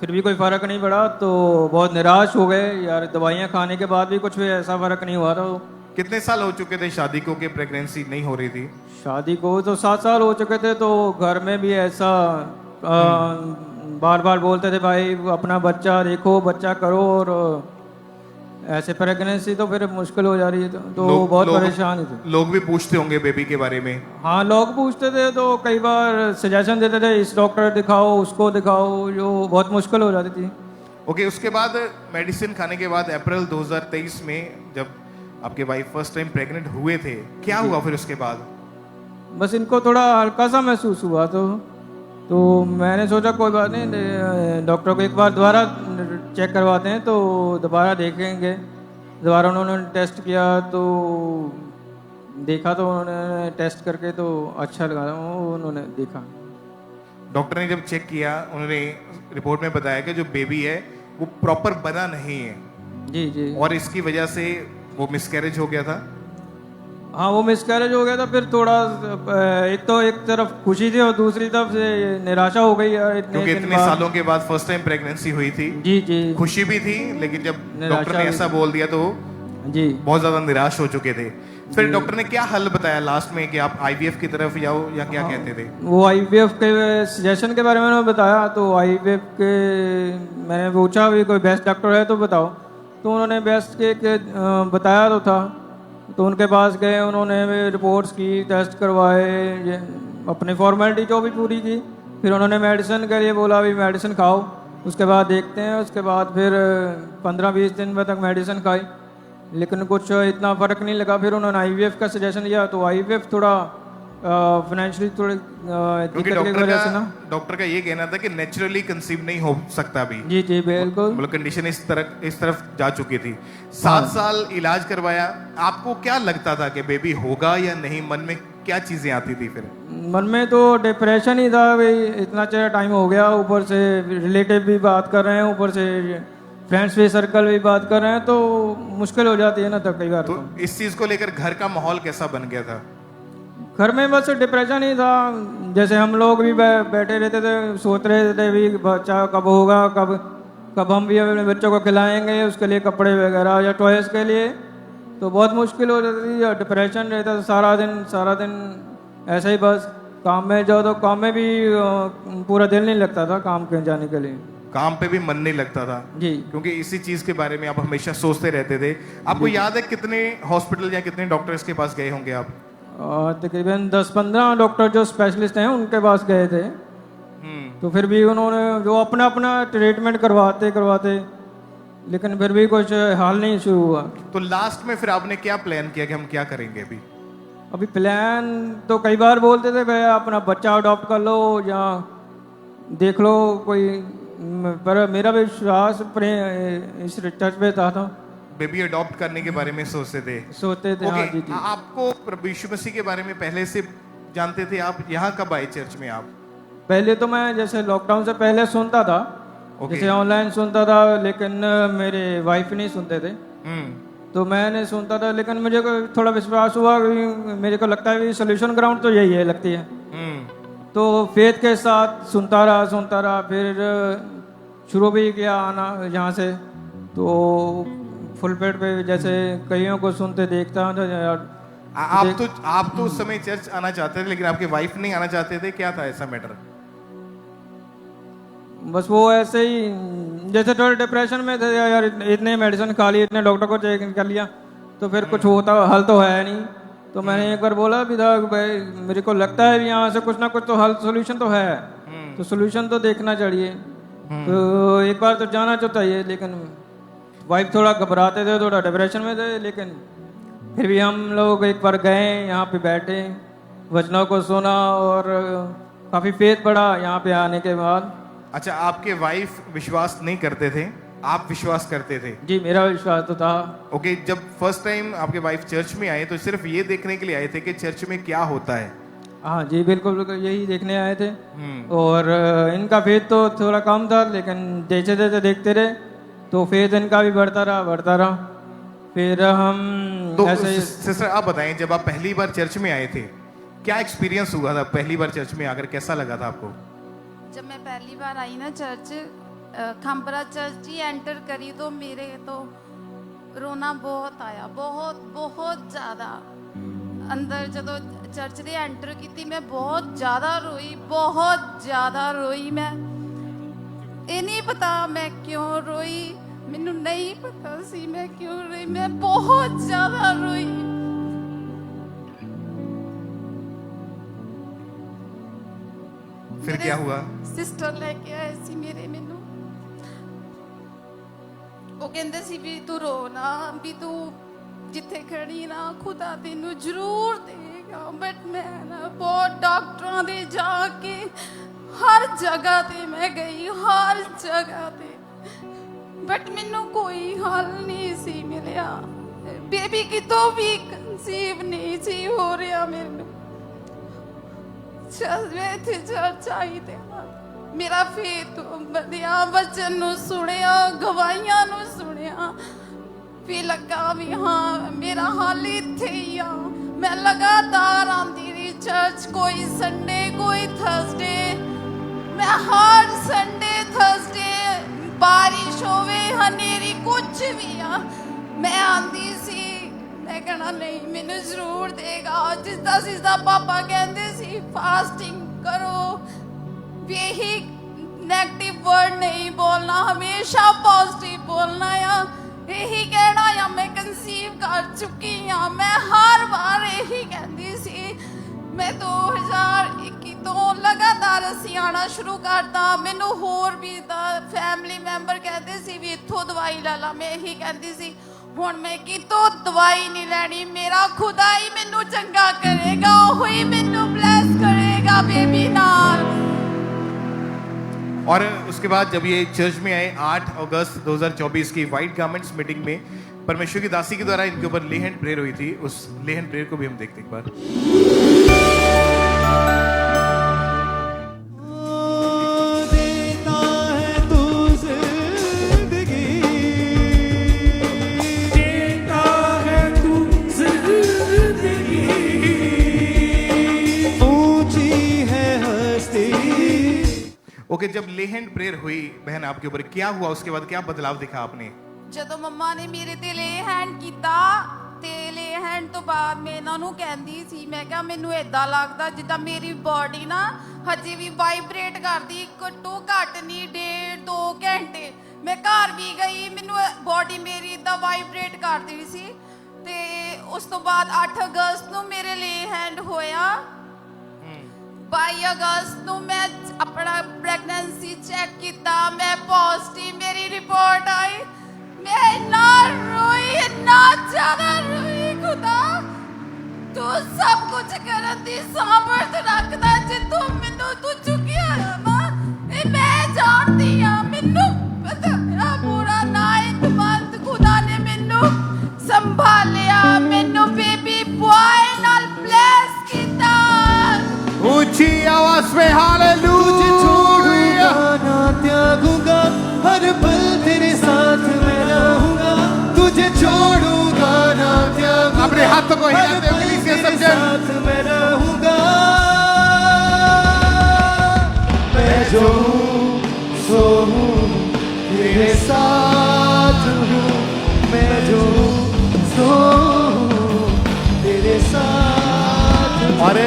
फिर भी कोई फ़र्क नहीं पड़ा तो बहुत निराश हो गए यार, दवाइयाँ खाने के बाद भी कुछ भी ऐसा फ़र्क नहीं हुआ था। कितने साल हो चुके थे शादी को कि प्रेगनेंसी नहीं हो रही थी? शादी को तो 7 साल हो चुके थे। तो घर में भी ऐसा बार बार बोलते थे भाई अपना बच्चा देखो, बच्चा करो, और ऐसे प्रेगनेंसी तो फिर मुश्किल हो जा रही है। तो बहुत परेशान थे। लोग भी पूछते होंगे बेबी के बारे में? हाँ, लोग पूछते थे तो कई बार सजेशन देते थे इस डॉक्टर दिखाओ, उसको दिखाओ, जो बहुत मुश्किल हो जाती थी। ओके, उसके बाद मेडिसिन खाने के बाद अप्रैल 2023 में जब आपके वाइफ फर्स्ट टाइम प्रेग्नेंट हुए थे, क्या हुआ फिर उसके बाद? बस इनको थोड़ा हल्का सा महसूस हुआ तो मैंने सोचा कोई बात नहीं, डॉक्टर को एक बार दोबारा चेक करवाते हैं तो दोबारा देखेंगे। दोबारा उन्होंने टेस्ट किया तो देखा तो उन्होंने टेस्ट करके तो अच्छा लगा, उन्होंने देखा। डॉक्टर ने जब चेक किया उन्होंने रिपोर्ट में बताया कि जो बेबी है वो प्रॉपर बना नहीं है। जी जी। और इसकी वजह से वो मिसकैरेज हो गया था। हाँ, वो मिसकैरेज हो गया था। फिर थोड़ा एक तो एक तरफ खुशी थी और दूसरी तरफ से निराशा हो गई यार, क्योंकि इतने सालों के बाद फर्स्ट टाइम प्रेगनेंसी हुई थी। जी जी। खुशी भी थी लेकिन जब डॉक्टर ने ऐसा बोल दिया तो जी बहुत ज्यादा निराश हो चुके थे। फिर डॉक्टर ने क्या हल बताया लास्ट में कि आप आईवीएफ की तरफ जाओ या क्या कहते थे? वो आईवीएफ के सजेशन के बारे में उन्होंने बताया तो आईवीएफ के मैंने पूछा भी कोई बेस्ट डॉक्टर है तो बताओ। तो उन्होंने बेस्ट के बताया तो था तो उनके पास गए, उन्होंने रिपोर्ट्स की, टेस्ट करवाए, अपनी फॉर्मेलिटी जो भी पूरी की। फिर उन्होंने मेडिसिन के लिए बोला भी मेडिसिन खाओ, उसके बाद देखते हैं। उसके बाद फिर 15-20 दिन तक मेडिसिन खाई लेकिन कुछ इतना फ़र्क नहीं लगा। फिर उन्होंने आईवीएफ का सजेशन दिया तो आईवीएफ थोड़ा फाइनेंशियली थोड़ी डॉक्टर का ये कहना था कि नेचुरली कंसीव नहीं हो सकता भी। जी जी बिल्कुल। मतलब कंडीशन इस तरफ जा चुकी थी। 7 साल इलाज करवाया, आपको क्या लगता था कि बेबी होगा या नहीं? मन में क्या चीजें आती थी फिर? मन में तो डिप्रेशन ही था भाई, इतना अच्छा टाइम हो गया, ऊपर से रिलेटिव भी बात कर रहे हैं, ऊपर से फ्रेंड्स भी सर्कल भी बात कर रहे हैं तो मुश्किल हो जाती है ना तब कई बार। तो इस चीज को लेकर घर का माहौल कैसा बन गया था? घर में बस डिप्रेशन ही था। जैसे हम लोग भी बैठे रहते थे, सोच रहे थे भी बच्चा कब होगा, कब हम भी अपने बच्चों को खिलाएंगे, उसके लिए कपड़े वगैरह या टॉयज के लिए। तो बहुत मुश्किल हो जाती थी, डिप्रेशन रहता था सारा दिन ऐसे ही। बस काम में जाओ तो काम में भी पूरा दिल नहीं लगता था काम के जाने के लिए। काम पे भी मन नहीं लगता था जी। क्योंकि इसी चीज के बारे में आप हमेशा सोचते रहते थे। आपको याद है कितने हॉस्पिटल या कितने डॉक्टर्स के पास गए होंगे आप? तकरीबन 10-15 डॉक्टर जो स्पेशलिस्ट हैं उनके पास गए थे। तो फिर भी उन्होंने जो अपना अपना ट्रीटमेंट करवाते लेकिन फिर भी कुछ हाल नहीं शुरू हुआ। तो लास्ट में फिर आपने क्या प्लान किया कि हम क्या करेंगे अभी प्लान तो कई बार बोलते थे भाई अपना बच्चा अडॉप्ट कर लो या देख लो कोई, पर मेरा भी विश्वास इस चर्च पे था तो बेबी अडॉप्ट करने के बारे में सोचते थे। हाँ जी जी। आपको प्रभु यीशु मसीह के बारे में पहले से जानते थे? आप यहाँ कब आए चर्च में? आप पहले तो मैं जैसे लॉकडाउन से पहले सुनता था, जैसे ऑनलाइन सुनता था, लेकिन मेरे वाइफ नहीं सुनते थे तो मैंने सुनता था, लेकिन मुझे थोड़ा विश्वास हुआ कि मेरे को लगता है कि सोल्यूशन ग्राउंड तो यही है लगती है। तो फेथ के साथ सुनता रहा फिर शुरू भी किया आना यहाँ से। तो फुल पेट पे जैसे कईयों को सुनते देखता आप तो उस समय चर्च आना चाहते थे लेकिन आपके वाइफ नहीं आना चाहते थे, क्या था ऐसा मैटर? बस वो ऐसे ही जैसे थोड़े डिप्रेशन में थे यार, इतने मेडिसिन खा ली, इतने डॉक्टर को चेक कर लिया तो फिर कुछ होता हल तो है नहीं। तो मैंने एक बार बोला भी था भाई मेरे को लगता है यहाँ से कुछ ना कुछ तो हल सोल्यूशन तो है, तो सोल्यूशन तो देखना चाहिए। तो एक बार तो जाना तो चाहिए, लेकिन वाइफ थोड़ा घबराते थे, थोड़ा डिप्रेशन में थे, लेकिन फिर भी हम लोग एक बार गए, यहाँ पे बैठे, वचनों को सुना और काफी फेथ बढ़ा यहाँ पे आने के बाद। अच्छा, आपके वाइफ विश्वास नहीं करते थे, आप विश्वास करते थे? जी, मेरा विश्वास तो था। ओके, जब फर्स्ट टाइम आपके वाइफ चर्च में आए तो सिर्फ ये देखने के लिए आए थे कि चर्च में क्या होता है? हाँ जी, बिल्कुल यही देखने आए थे। और इनका फेथ तो थोड़ा कम था, लेकिन जैसे जैसे देखते रहे तो फेथ इनका भी बढ़ता रहा। फिर हम तो ऐसे सिस्टर आप बताएं, जब आप पहली बार चर्च में आए थे क्या एक्सपीरियंस हुआ था? पहली बार चर्च में आकर कैसा लगा था आपको? जब मैं पहली बार आई ना चर्च, खंबरा चर्च ही एंटर करी तो मेरे तो रोना बहुत आया, बहुत ज्यादा। अंदर जब चर्च दे एंटर की मैं बहुत ज्यादा रोई। मैं ये नहीं पता मैं क्यों रोई, मैनू नहीं पता सी मैं क्यों रोई, मैं बहुत ज्यादा रोई। फिर क्या हुआ? सिस्टर लेके आए सी मेरे मैनू, वो कहंदे सी भी तू रो ना, भी तू जिथे खड़ी ना खुदा तेनू जरूर देगा। बट मैं ना बहुत डॉक्टरां दे जाके हर जगह ते मैं गई, हर जगह ते, बट मैनू कोई हल नहीं सी मिलिया। बेबी कितों भी कंसीव नहीं सी हो रहा मैनू। चर्च आई ते मेरा फेथ बढ़िया, वचन नू सुनिया, गवाहियां नू सुनिया, फिर लगा भी हाँ मेरा हाल इत्थे ही आ। मैं लगातार आंदी रही चर्च, कोई संडे कोई थर्सडे, मैं हर संडे थर्सडे बारिश होवे हनेरी कुछ भी आ मैं आंदी सी। मैं कहना नहीं मैनू जरूर देगा। जिसदा पापा कहते सी फास्टिंग करो, यही नेगेटिव वर्ड नहीं बोलना, हमेशा पॉजिटिव बोलना या यही कहना या मैं कंसीव कर चुकी हाँ। मैं हर बार यही कहती सी। मैं 2021 तो लगातार असी आना शुरू करता, मैनू होर भी फैमिली मैंबर कहते सी भी इत्थों दवाई ला ला, मैं यही कहती सी हुण मैं कितों दवाई नहीं लैनी, मेरा खुदा ही मैनू चंगा करेगा, वही मैनू ब्लेस करेगा बेबी नाल। और उसके बाद जब ये चर्च में आए 8 अगस्त 2024 की व्हाइट गारमेंट्स मीटिंग में परमेश्वर की दासी के द्वारा इनके ऊपर ले हैंड प्रेयर हुई थी, उस ले हैंड प्रेयर को भी हम देखते एक बार। ओके, जब ले हैंड प्रेयर हुई बहन आपके ऊपर, क्या हुआ उसके बाद, क्या बदलाव दिखा आपने? ਜਦੋਂ ਮੰਮਾ ਨੇ ਮੇਰੇ ਤੇ ਲੈ ਹੈਂਡ ਕੀਤਾ ਤੇ ਲੈ ਹੈਂਡ ਤੋਂ ਬਾਅਦ ਮੈਂ ਇਹਨਾਂ ਨੂੰ ਕਹਿੰਦੀ ਸੀ, ਮੈਂ ਕਿਹਾ ਮੈਨੂੰ ਇਦਾਂ ਲੱਗਦਾ ਜਿੱਦਾਂ ਮੇਰੀ ਬਾਡੀ ਨਾ ਹਜੇ ਵੀ ਵਾਈਬ੍ਰੇਟ ਕਰਦੀ, ਘੱਟੋ ਘੱਟ ਨਹੀਂ 1.5-2 ਘੰਟੇ। ਮੈਂ ਘਰ ਵੀ ਗਈ, ਮੈਨੂੰ ਬਾਡੀ ਮੇਰੀ ਇਦਾਂ ਵਾਈਬ੍ਰੇਟ ਕਰਦੀ ਸੀ। ਤੇ ਉਸ ਤੋਂ ਬਾਅਦ 8 ਅਗਸਤ ਨੂੰ ਮੇਰੇ ਲੇ ਹੈਂਡ ਹੋਇਆ। 22 ਅਗਸਤ ਨੂੰ ਮੈਂ ਆਪਣਾ ਪ੍ਰੈਗਨੈਂਸੀ ਚੈੱਕ ਕੀਤਾ, ਮੈਂ ਪੋਜ਼ਿਟਿਵ ਮੇਰੀ ਰਿਪੋਰਟ ਆਈ। मैं इतना रोई, इतना ज्यादा रोई। खुदा तू सब कुछ करन दी सामर्थ रखदा, जे तू मैनू तू चुकिया है ना, ए मैं जानती हां मैनू पता मेरा पूरा 9th मंथ खुदा ने मैनू संभालिया, मैनू बेबी बॉय नाल ब्लेस कीता। ऊंची आवाज में हालेलुया। छोड़ूंगा ना त्यागूंगा, हर पल तेरे साथ मैं रहूंगा, तुझे छोड़ूंगा ना त्यागूंगा, अपने हाथों को हिलाते हुए कलीसिया सब जन साथ मैं रहूंगा। मैं जो हूँ सो हूँ, तेरे साथ हूँ। मैं जो हूँ सो हूँ, तेरे साथ हूँ। और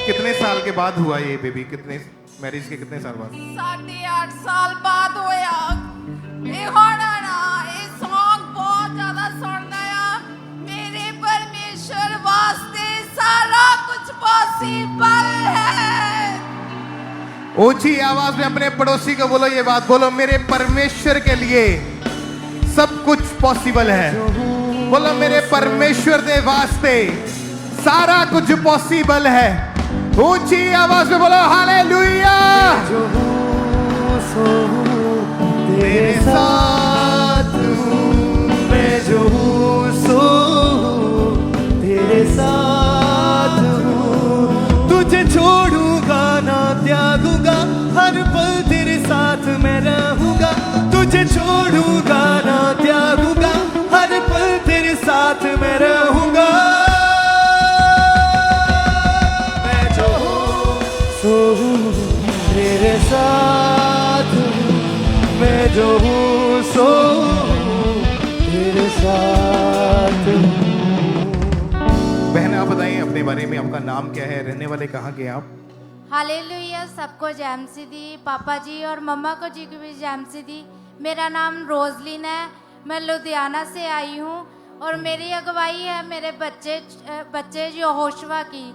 कितने साल के बाद हुआ ये बेबी? कितने मैरिज के कितने साल बाद? 8.5 साल बाद होया। ये होना ना, ये सॉन्ग बहुत ज्यादा सुनना है। मेरे परमेश्वर वास्ते सारा कुछ पॉसिबल है। ऊंची आवाज में अपने पड़ोसी को बोलो ये बात, बोलो मेरे परमेश्वर के लिए सब कुछ पॉसिबल है। बोलो मेरे परमेश्वर दे वास्ते सारा कुछ पॉसिबल है। ऊंची आवाज में बोलो हालेलुया। जो हूँ सो हूँ, तेरे साथ हूँ। मैं जो हूँ सो हूँ, तेरे साथ हूँ। तुझे छोड़ूंगा ना त्यागूंगा, हर पल तेरे साथ मैं रहूंगा, तुझे छोड़ूंगा ना त्यागूंगा, हर पल तेरे साथ मैं रहूंगा। तेरे साथ मैं जो हूँ सो तेरे साथ। बहन आप बताइए अपने बारे में, आपका नाम क्या है, रहने वाले कहाँ के आप? हालेलुया, सबको जैमसी दी, पापा जी और मम्मा को जी की भी जैमसी दी। मेरा नाम रोजलिन है, मैं लुधियाना से आई हूँ और मेरी अगुवाई है मेरे बच्चे यहोशुआ की।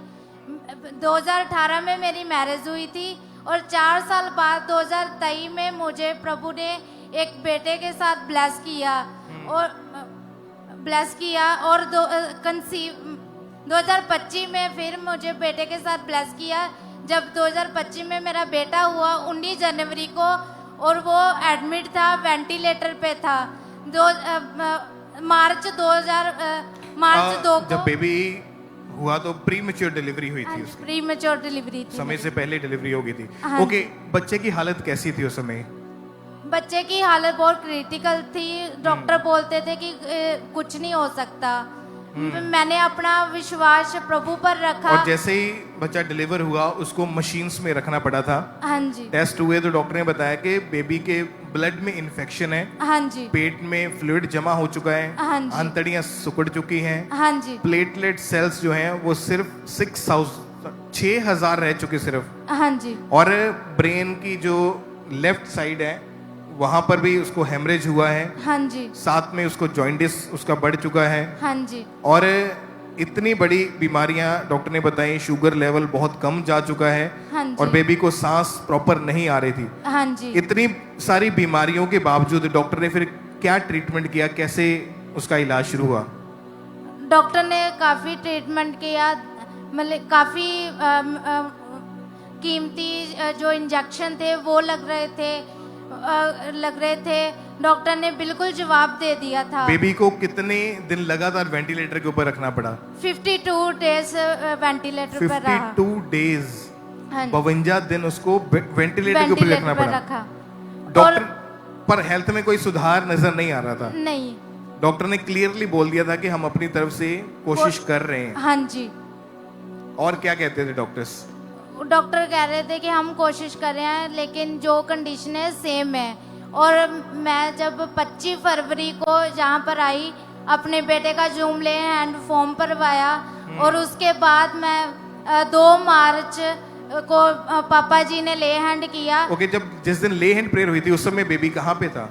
2018 में मेरी मैरिज हुई थी और 4 साल बाद 2023 में मुझे प्रभु ने एक बेटे के साथ ब्लेस किया और कंसीव 2025 में फिर मुझे बेटे के साथ ब्लेस किया। जब 2025 में मेरा बेटा हुआ 19 जनवरी को और वो एडमिट था, वेंटिलेटर पे था। मार्च 2 को जब बेबी हुआ तो प्री मैच्योर डिलीवरी हुई थी उसकी। प्री मैच्योर डिलीवरी थी, समय से पहले डिलीवरी हो गई थी। हाँ। ओके, बच्चे की हालत कैसी थी उस समय? बच्चे की हालत बहुत क्रिटिकल थी। डॉक्टर बोलते थे कि कुछ नहीं हो सकता। मैंने अपना विश्वास प्रभु पर रखा और जैसे ही बच्चा डिलीवर हुआ उसको मशीन्स में रखना पड़ा था। हाँ जी। टेस्ट हुए तो डॉक्टर ने बताया कि बेबी के ब्लड में इन्फेक्शन है। हाँ जी। पेट में फ्लूइड जमा हो चुका है। हाँ जी। आंतड़ियां सिकुड़ चुकी हैं। हाँ जी। प्लेटलेट सेल्स जो हैं वो सिर्फ 6,000 रह चुके सिर्फ। हाँ जी। और ब्रेन की जो लेफ्ट साइड है वहां पर भी उसको हेमरेज हुआ है। हाँ जी। साथ में उसको जॉइंटिस उसका बढ़ चुका है। हाँ जी। और इतनी बड़ी बीमारियां डॉक्टर ने बताई, शुगर लेवल बहुत कम जा चुका है। हाँ जी। और बेबी को सांस प्रॉपर नहीं आ रही थी। हाँ जी। इतनी सारी बीमारियों के बावजूद डॉक्टर ने फिर क्या ट्रीटमेंट किया, कैसे उसका इलाज शुरू हुआ? डॉक्टर ने काफ़ी ट्रीटमेंट किया, मतलब काफ़ी कीमती जो इंजेक्शन थे वो लग रहे थे। डॉक्टर ने बिल्कुल जवाब दे दिया था। बेबी को कितने दिन लगातार वेंटिलेटर के ऊपर रखना पड़ा? 52 डेज वेंटिलेटर पर रहा। 52 डेज, हाँ जी। 52 दिन उसको वेंटिलेटर के ऊपर रखना पड़ा। रखा। डॉक्टर पर हेल्थ में कोई सुधार नजर नहीं आ रहा था। नहीं। डॉक्टर ने क्लियरली बोल दिया था कि हम अपनी तरफ से कोशिश कर रहे हैं। हाँ जी। और क्या कहते थे डॉक्टर्स? डॉक्टर कह रहे थे कि हम कोशिश कर रहे हैं लेकिन जो कंडीशन है सेम है। और मैं जब 25 फरवरी को जहाँ पर आई अपने बेटे का जूम ले हैंड फॉर्म भरवाया और उसके बाद मैं 2 मार्च को पापा जी ने ले हैंड किया। ओके, जब जिस दिन ले हैंड प्रेयर हुई थी उस समय बेबी कहाँ पे था?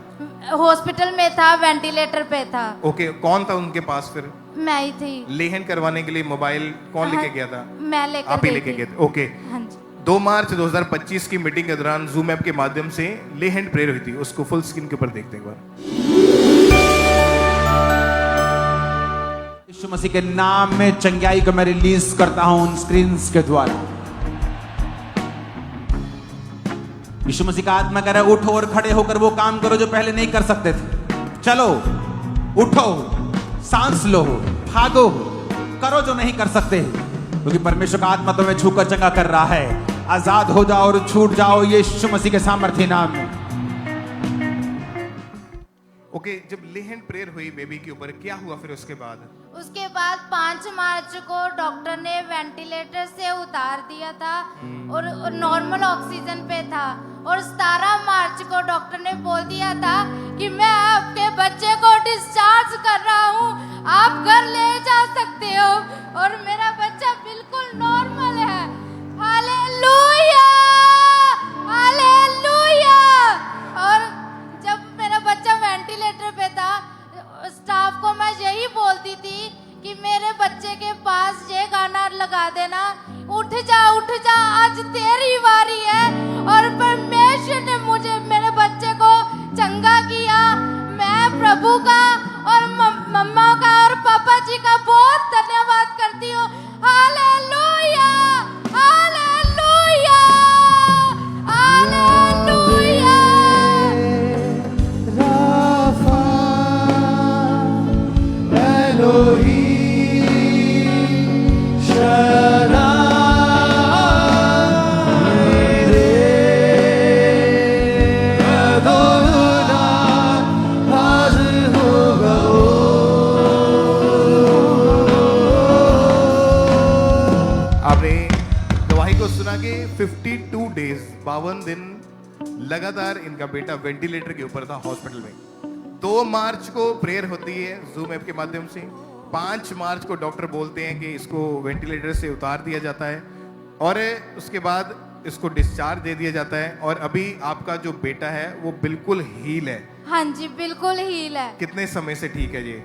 हॉस्पिटल में था, वेंटिलेटर पे था। ओके, कौन था उनके पास फिर? मैं ही थी। ले हैंड करवाने के लिए मोबाइल कौन लेके गया था? मैं लेकर आप ही गई लेके थी। गए थे। ओके, हाँ जी। 2 मार्च 2025 की मीटिंग के दौरान जूम ऐप के माध्यम से ले हैंड प्रेयर हुई थी, उसको फुल स्क्रीन के ऊपर देखते हैं एक बार। यीशु मसीह के नाम में चंगाई को मैं रिलीज करता हूं उन स्क्रीन के द्वारा। यीशु मसीह का आत्मा कह रहा है उठो और खड़े होकर वो काम करो जो पहले नहीं कर सकते थे। चलो, उठो, सांस लो, भागो, करो जो नहीं कर सकते, क्योंकि परमेश्वर का आत्मा तुम्हें छूकर चंगा कर रहा है। आजाद हो जाओ और छूट जाओ यीशु मसीह के सामर्थ्य नाम में। ओके, जब ले हैंड प्रेयर हुई बेबी के ऊपर, क्या हुआ फिर उसके बाद? उसके बाद 5 मार्च को डॉक्टर ने वेंटिलेटर से उतार दिया था और नॉर्मल ऑक्सीजन पे था और 17 मार्च को डॉक्टर ने बोल दिया था कि मैं आपके बच्चे को डिस्चार्ज कर रहा हूँ, आप घर ले जा सकते हो और मेरा बच्चा बिल्कुल नॉर्मल है। Hallelujah, hallelujah. और जब मेरा बच्चा वेंटिलेटर पे था, स्टाफ को मैं यही बोलती थी कि मेरे बच्चे के पास ये गाना लगा देना, उठ जा उठ जा आज तेरी बारी है। और परमेश्वर ने मुझे मेरे बच्चे को चंगा किया। मैं प्रभु का और मम्मा का और पापा जी का बहुत धन्यवाद करती हूँ। Hallelujah, hallelujah, hallelujah. राफा एलोही शरा आपने गवाही को सुना कि 52 डेज 52 दिन लगातार इनका बेटा वेंटिलेटर के ऊपर था हॉस्पिटल में। 2 मार्च को प्रेयर होती है जूम ऐप के माध्यम से। 5 मार्च को डॉक्टर बोलते हैं कि इसको वेंटिलेटर से उतार दिया जाता है और उसके बाद इसको डिस्चार्ज दे दिया जाता है। और अभी आपका जो बेटा है वो बिल्कुल हील है। हाँ जी, बिल्कुल हील है। कितने समय से ठीक है जी?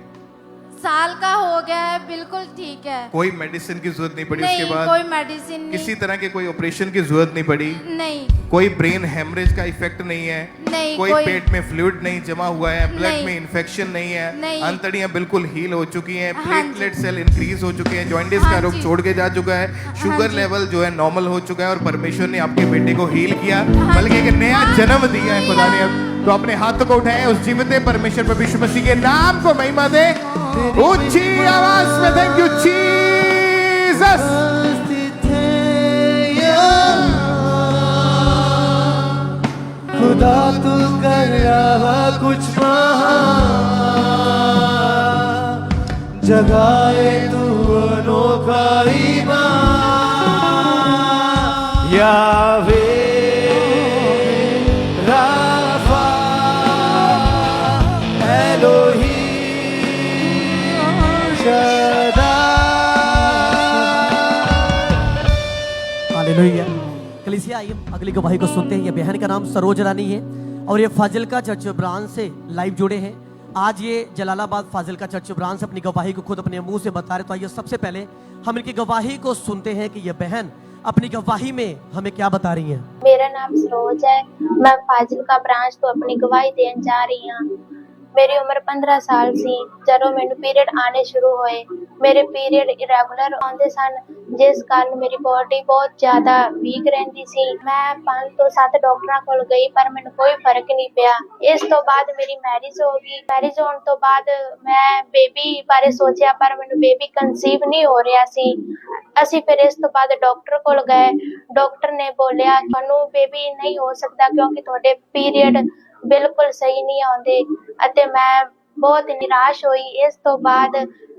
साल का हो गया है, बिल्कुल ठीक है। कोई मेडिसिन की जरूरत नहीं पड़ी नहीं, उसके बाद? कोई मेडिसिन नहीं। किसी तरह के कोई ऑपरेशन की जरूरत नहीं पड़ी? नहीं। कोई ब्रेन हेमरेज का इफेक्ट नहीं है? नहीं। कोई पेट में फ्लूइड नहीं जमा हुआ है? ब्लड नहीं। में इन्फेक्शन नहीं है? नहीं। अंतड़ियां बिल्कुल हील हो चुकी हैं? हाँ प्लेटलेट सेल इंक्रीज हो चुके हैं? जॉइंटिस हाँ का रोग जी। छोड़ के जा चुका है? शुगर जी। लेवल जो है नॉर्मल हो चुका है और परमेश्वर ने आपके बेटे को हील किया, बल्कि एक नया जन्म दिया है खुदा ने। तो अपने हाथों को उठाएं, उस जीवित परमेश्वर प्रभु यीशु मसीह के नाम को महिमा दे ऊंची आवाज में। Thank you Jesus. खुदा तू कर रहा कुछ जगाए तू अनोखा ईमान। यावे राफा एलोही हालेलुया। कलीसिया, आइए अगली गवाही को सुनते हैं। ये बहन का नाम सरोज रानी है और ये फाजिलका चर्च ब्रांच से लाइव जुड़े हैं। आज ये जलालाबाद फाजिलका चर्च ब्रांच से अपनी गवाही को खुद अपने मुंह से बता रहे। तो आइए सबसे पहले हम इनकी गवाही को सुनते हैं कि ये बहन अपनी गवाही में हमें क्या बता रही हैं। मेरा नाम सरोज है, मैं फाजिलका ब्रांच तो अपनी गवाही देने जा रही हूँ। मेरी उम्र 15 साल सी ਜਦੋਂ ਮੈਨੂੰ ਪੀਰੀਅਡ ਆਣੇ ਸ਼ੁਰੂ ਹੋਏ। ਮੇਰੇ ਪੀਰੀਅਡ ਇਰੈਗੂਲਰ ਆਉਂਦੇ ਸਨ, ਜਿਸ ਕਾਰਨ ਮੇਰੀ ਬੋਡੀ ਬਹੁਤ ਜ਼ਿਆਦਾ ਵੀਕ ਰਹਿੰਦੀ ਸੀ। ਮੈਂ 5 ਤੋਂ 7 ਡਾਕਟਰਾਂ ਕੋਲ ਗਈ ਪਰ ਮੈਨੂੰ ਕੋਈ ਫਰਕ ਨਹੀਂ ਪਿਆ। ਇਸ ਤੋਂ ਬਾਅਦ ਮੇਰੀ ਮੈਰਿਜ ਹੋ ਗਈ। ਮੈਰਿਜ ਹੋਣ ਤੋਂ ਬਾਅਦ ਮੈਂ ਬੇਬੀ ਬਾਰੇ ਸੋਚਿਆ ਪਰ ਮੈਨੂੰ ਬੇਬੀ ਕਨਸੀਵ ਨਹੀਂ ਹੋ ਰਿਹਾ ਸੀ। ਅਸੀਂ ਫਿਰ ਇਸ ਤੋਂ ਬਾਅਦ ਡਾਕਟਰ ਕੋਲ ਗਏ। ਡਾਕਟਰ ਨੇ ਬੋਲਿਆ ਤੁਹਾਨੂੰ ਬੇਬੀ ਨਹੀਂ ਹੋ ਸਕਦਾ ਕਿਉਂਕਿ ਤੁਹਾਡੇ ਪੀਰੀਅਡ ਬਿਲਕੁਲ ਸਹੀ ਨਹੀਂ ਆਉਂਦੇ। ਅਤੇ ਮੈਂ ਬਹੁਤ ਨਿਰਾਸ਼ ਹੋਈ। ਇਸ ਤੋਂ ਬਾਅਦ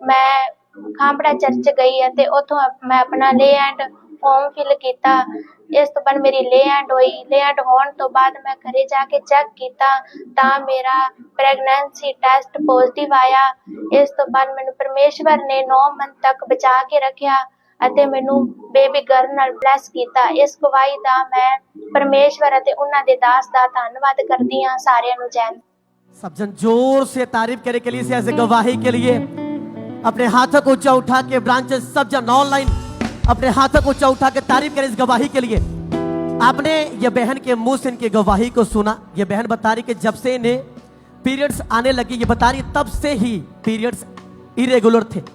ਮੈਂ ਖਾਂਬੜਾ ਚਰਚ ਗਈ ਅਤੇ ਉੱਥੋਂ ਮੈਂ ਆਪਣਾ ਲੇ ਐਂਡ ਫਾਰਮ ਫਿਲ ਕੀਤਾ। ਇਸ ਤੋਂ ਬਾਅਦ ਮੇਰੀ ਲੇਅਡ ਹੋਈ। ਲੇਅਡ ਹੋਣ ਤੋਂ ਬਾਅਦ ਮੈਂ ਘਰੇ ਜਾ ਕੇ ਚੈੱਕ ਕੀਤਾ ਤਾਂ ਮੇਰਾ ਪ੍ਰੈਗਨੈਂਸੀ ਟੈਸਟ ਪੋਜ਼ਿਟਿਵ ਆਇਆ। ਇਸ ਤੋਂ ਬਾਅਦ ਮੈਨੂੰ ਪਰਮੇਸ਼ਵਰ ਨੇ 9 ਮੰਥ ਤੱਕ ਬਚਾ ਕੇ ਰੱਖਿਆ ਅਤੇ ਮੈਨੂੰ ਬੇਬੀ ਗਰਲ ਨਾਲ ਬਲੈਸ ਕੀਤਾ। ਇਸ ਗਵਾਹੀ ਦਾ ਮੈਂ परमेश्वर ਅਤੇ ਉਹਨਾਂ ਦੇ ਦਾਸ ਦਾ ਧੰਨਵਾਦ ਕਰਦੀ ਹਾਂ। ਸਾਰਿਆਂ ਨੂੰ ਜੈ। सब जन जोर से तारीफ करे के लिए ऐसे गवाही के लिए अपने हाथों को ऊंचा उठा के ब्रांचेस सब जन ऑनलाइन अपने हाथों को ऊंचा उठा के तारीफ करें इस गवाही के लिए। आपने ये बहन के मुंह से इनकी गवाही को सुना। ये बहन बता रही कि जब से इन्हें पीरियड्स आने लगे, ये बता रही तब से ही पीरियड्स इरेगुलर थे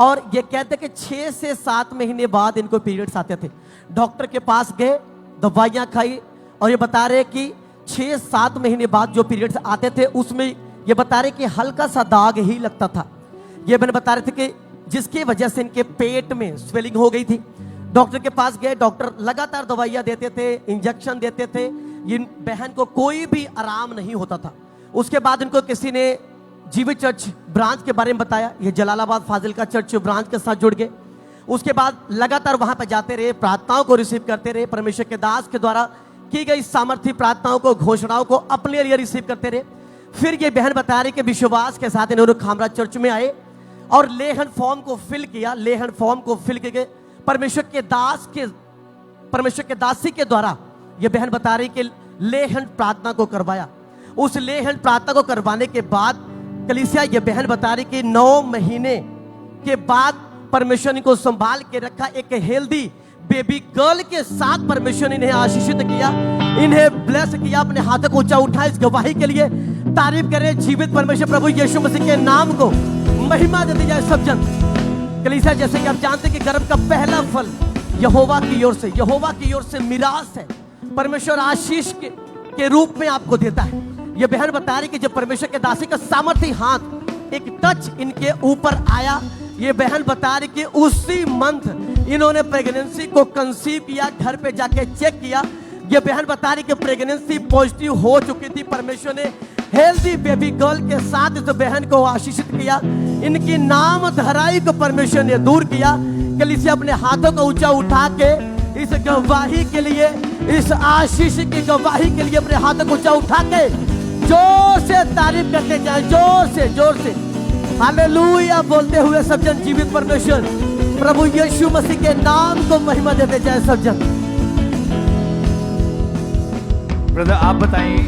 और ये कहते कि 6 से 7 महीने बाद इनको पीरियड्स आते थे। डॉक्टर के पास गए, दवाइयाँ खाई और ये बता रहे कि 6-7 महीने बाद जो पीरियड्स आते थे उसमें ये बता रहे कि हल्का सा दाग ही लगता था। ये मैंने बता रहे थे कि जिसकी वजह से इनके पेट में स्वेलिंग हो गई थी। डॉक्टर के पास गए, डॉक्टर लगातार दवाइयाँ देते थे, इंजेक्शन देते थे। इन बहन को कोई भी आराम नहीं होता था। उसके बाद इनको किसी ने जीवित चर्च ब्रांच के बारे में बताया। ये जलालाबाद फाजिल का चर्च ब्रांच के साथ जुड़ गए। उसके बाद लगातार वहां पर जाते रहे, प्रार्थनाओं को रिसीव करते रहे, परमेश्वर के दास के द्वारा की गई सामर्थ्य प्रार्थनाओं को, घोषणाओं को अपने लिए रिसीव करते रहे। फिर ये बहन बता रही कि विश्वास के साथ इन्होंने खामरा चर्च में आए और लेहन फॉर्म को फिल किया। लेहन फॉर्म को फिल करके परमेश्वर के दासी के द्वारा ये बहन बता रही कि लेहन प्रार्थना को करवाया। उस लेहन प्रार्थना को करवाने के बाद कलीसिया ये बहन बता रही कि 9 महीने के बाद परमेश्वर ने को संभाल के रखा। एक हेल्दी बेबी गर्ल के साथ परमेश्वर ने इन्हें आशीषित किया, इन्हें ब्लेस किया। अपने हाथों को ऊंचा उठा इस गवाही के लिए तारीफ करें जीवित परमेश्वर प्रभु यीशु मसीह के नाम को महिमा देती जाए सब जन। कलीसिया जैसे कि आप जानते हैं कि गर्भ का पहला फल यहोवा की ओर से मिरास है। परमेश्वर आशीष के रूप में आपको देता है। यह बहन बता रही कि जब परमेश्वर के दासी का सामर्थ्य हाथ एक टच इनके ऊपर आया, ये बहन बता रही कि उसी मंथ इन्होंने प्रेगनेंसी को कंसीव किया। घर पे जाके चेक किया, ये बहन बता रही कि प्रेगनेंसी पॉजिटिव हो चुकी थी। परमेश्वर ने हेल्दी बेबी गर्ल के साथ इस बहन को आशीषित किया। इनकी नाम धराई को परमेश्वर ने दूर किया। कलीसिया अपने हाथों को ऊंचा उठा के इस गवाही के लिए, इस आशीष की गवाही के लिए अपने हाथों को ऊंचा उठा के जोर से तारीफ करते जाए, जोर से हालेलुया बोलते हुए सब जन जीवित परमेश्वर प्रभु यीशु मसीह के नाम को महिमा देते जाए सब जन। ब्रदर आप बताइए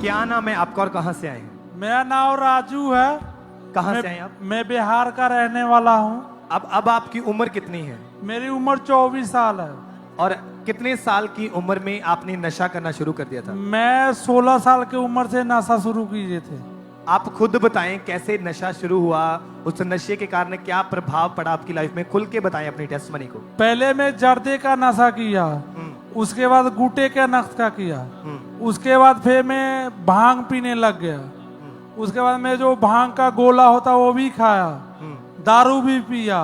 क्या नाम है आपका और कहां से आए हैं? मेरा नाम राजू है। कहां से आए आप? मैं बिहार का रहने वाला हूँ। अब आपकी उम्र कितनी है? मेरी उम्र 24 साल है। और कितने साल की उम्र में आपने नशा करना शुरू कर दिया था? मैं 16 साल की उम्र से नशा शुरू किए थे। आप खुद बताएं कैसे नशा शुरू हुआ, उस नशे के कारण क्या प्रभाव पड़ा आपकी लाइफ में, खुल के बताएं अपनी टेस्टमनी को। पहले मैं जर्दे का नशा किया, उसके बाद गुटे का नशा किया, उसके बाद फिर मैं भांग पीने लग गया, उसके बाद मैं जो भांग का गोला होता वो भी खाया, दारू भी पिया।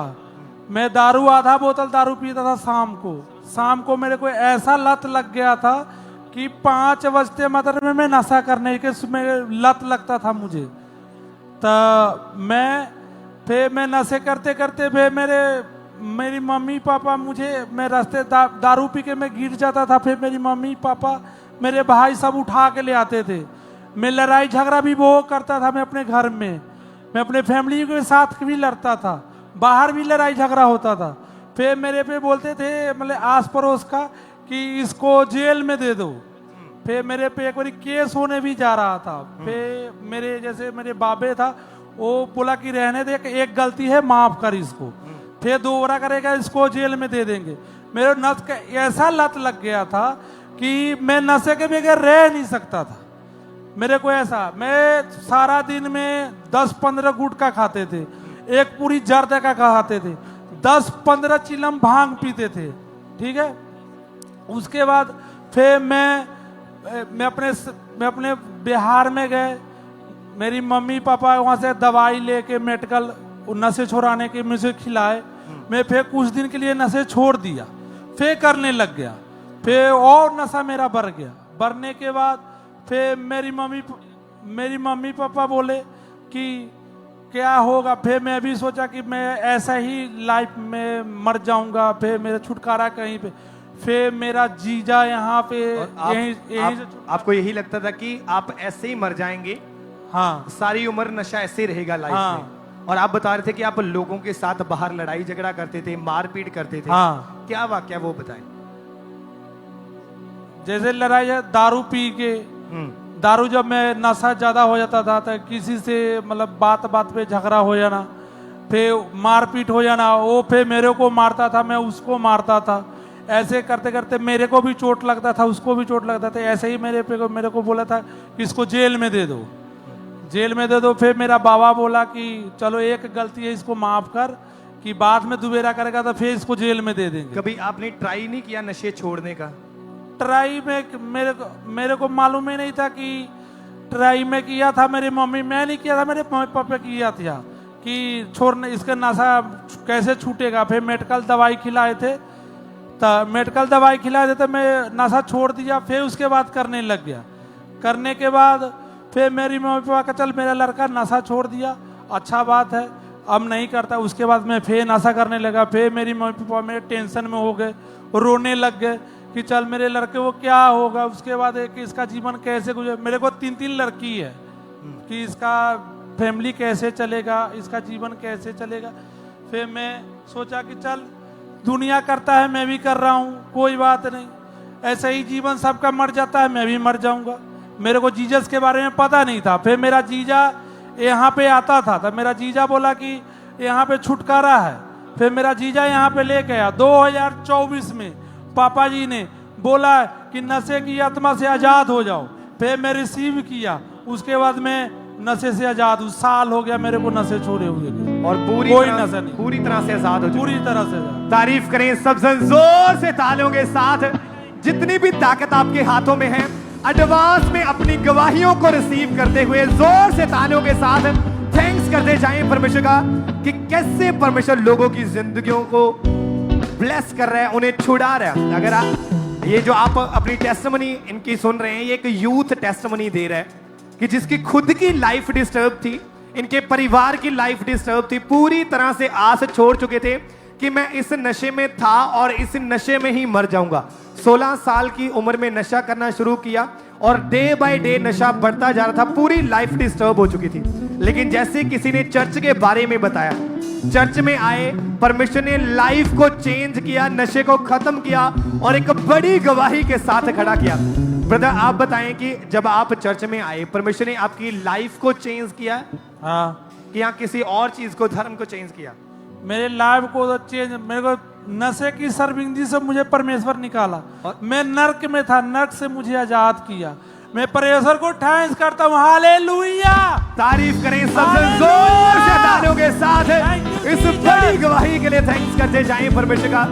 मैं दारू आधा बोतल दारू पीता था शाम को मेरे को ऐसा लत लग गया था कि 5 बजते मतलब मैं नशा करने के लत लगता था मुझे। तो मैं नशे करते करते फिर मेरी मम्मी पापा मैं रास्ते दारू पी के मैं गिर जाता था। फिर मेरी मम्मी पापा मेरे भाई सब उठा के ले आते थे। मैं लड़ाई झगड़ा भी वो करता था। मैं अपने घर में, मैं अपने फैमिली के साथ भी लड़ता था, बाहर भी लड़ाई झगड़ा होता था। फिर मेरे पे बोलते थे मतलब आस पड़ोस का कि इसको जेल में दे दो। फिर मेरे पे एक बार केस होने भी जा रहा था। फिर मेरे बाबे था, वो बोला कि रहने दे, एक गलती है माफ कर इसको, फिर दोबारा करेगा इसको जेल में दे देंगे। मेरे नस का ऐसा लत लग गया था कि मैं नशे के बगैर रह नहीं सकता था। मेरे को ऐसा, मैं सारा दिन में 10-15 गुटखा खाते थे, एक पूरी जर्दा का खाते थे, 10-15 चिलम भांग पीते थे। ठीक है, उसके बाद फिर मैं अपने बिहार में गए। मेरी मम्मी पापा वहाँ से दवाई लेके मेडिकल नशे छुड़ाने के मुझे खिलाए। मैं फिर कुछ दिन के लिए नशे छोड़ दिया, फिर करने लग गया। फिर और नशा मेरा बढ़ गया। बढ़ने के बाद फिर मेरी मम्मी पापा बोले कि क्या होगा। फिर मैं भी सोचा कि मैं ऐसा ही लाइफ में मर जाऊंगा, फिर मेरा छुटकारा कहीं पे। फिर मेरा जीजा यहाँ पे आपको यही लगता था कि आप ऐसे ही मर जाएंगे? हाँ, सारी उम्र नशा ऐसे ही रहेगा लाइफ में। और आप बता रहे थे कि आप लोगों के साथ बाहर लड़ाई झगड़ा करते थे, मारपीट करते थे। हाँ। क्या वाकया वो बताएं। जैसे लड़ाई है, दारू पी के, दारू जब मैं नशा ज्यादा हो जाता था तो किसी से मतलब बात बात पे झगड़ा हो जाना, फिर मारपीट हो जाना, वो फिर मेरे को मारता था, मैं उसको मारता था। ऐसे करते करते मेरे को भी चोट लगता था, उसको भी चोट लगता था। ऐसे ही मेरे को बोला था कि इसको जेल में दे दो, जेल में दे दो। फिर मेरा बाबा बोला कि चलो एक गलती है, इसको माफ कर, कि बाद में दोबारा करेगा तो फिर इसको जेल में दे देंगे। कभी आपने ट्राई नहीं किया नशे छोड़ने का? ट्राई में मेरे को मालूम ही नहीं था कि ट्राई में किया था मेरी मम्मी, मैं नहीं किया था, मेरे मम्मी पापा किया था कि छोड़ने, इसका नशा कैसे छूटेगा। फिर मेडिकल दवाई खिलाए थे, तो मेडिकल दवाई खिलाए थे तो मैं नशा छोड़ दिया। फिर उसके बाद करने लग गया। करने के बाद फिर मेरी मम्मी पापा का चल मेरा लड़का नशा छोड़ दिया, अच्छा बात है, अब नहीं करता। उसके बाद मैं फिर नशा करने लगा। फिर मेरी मम्मी पापा मेरे टेंशन में हो गए, रोने लग गए कि चल मेरे लड़के को क्या होगा। उसके बाद कि इसका जीवन कैसे गुजरे। मेरे को 3 लड़की है कि इसका फैमिली कैसे चलेगा, इसका जीवन कैसे चलेगा। फिर मैं सोचा कि चल दुनिया करता है, मैं भी कर रहा हूँ, कोई बात नहीं, ऐसा ही जीवन सबका मर जाता है, मैं भी मर जाऊंगा। मेरे को जीसस के बारे में पता नहीं था। फिर मेरा जीजा यहाँ पे आता था, तो मेरा जीजा बोला कि यहाँ पे छुटकारा है। फिर मेरा जीजा यहाँ पे लेके आया 2024 में। पापा जी ने बोला कि नशे की आत्मा से आजाद हो जाओ। फिर मैं रिसीव किया, उसके बाद मैं नशे से आजाद हूँ। साल हो गया मेरे को नशे छोड़े हुए और कोई नशा नहीं, पूरी तरह से आजाद हो चुके। पूरी तरह से आजाद। तारीफ करें सब जन जोर से तालियों के साथ। जितनी भी ताकत आपके हाथों में है, एडवांस में अपनी गवाहियों को रिसीव करते हुए जोर से तालियों के साथ थैंक्स करते जाएं परमेश्वर का कि कैसे परमेश्वर लोगों की जिंदगियों को ब्लेस कर रहा है, उन्हें छुड़ा रहा है। अगर आप ये जो आप अपनी टेस्टिमनी इनकी सुन रहे हैं, ये एक यूथ टेस्टिमनी दे रहा है कि जिसकी खुद की लाइफ डिस्टर्ब थी, इनके परिवार की लाइफ डिस्टर्ब थी, पूरी तरह से आस छोड़ चुके थे कि मैं इस नशे में था और इस नशे में ही मर जाऊंगा। 16 साल की उम्र में नशा करना शुरू किया और डे बाय डे नशा बढ़ता जा रहा था, पूरी लाइफ डिस्टर्ब हो चुकी थी। लेकिन जैसे किसी ने चर्च के बारे में बताया, चर्च में आए, परमेश्वर ने लाइफ को चेंज किया, नशे को खत्म किया और एक बड़ी गवाही के साथ खड़ा किया। ब्रदर आप बताएं कि जब आप चर्च में आए, परमेश्वर ने आपकी लाइफ को चेंज किया? हाँ। कि या किसी और चीज को, धर्म को चेंज किया? मेरे लाइफ को तो चेंज, मेरे को नशे की सर्विंगी से मुझे परमेश्वर निकाला। मैं नर्क में था, नर्क से मुझे आजाद किया। मैं परमेश्वर को थैंक्स करता हूँ। हालेलुया। तारीफ करें सबसे जोर से तालियों के साथ इस बड़ी गवाही के लिए थैंक्स करते जाएं परमेश्वर का,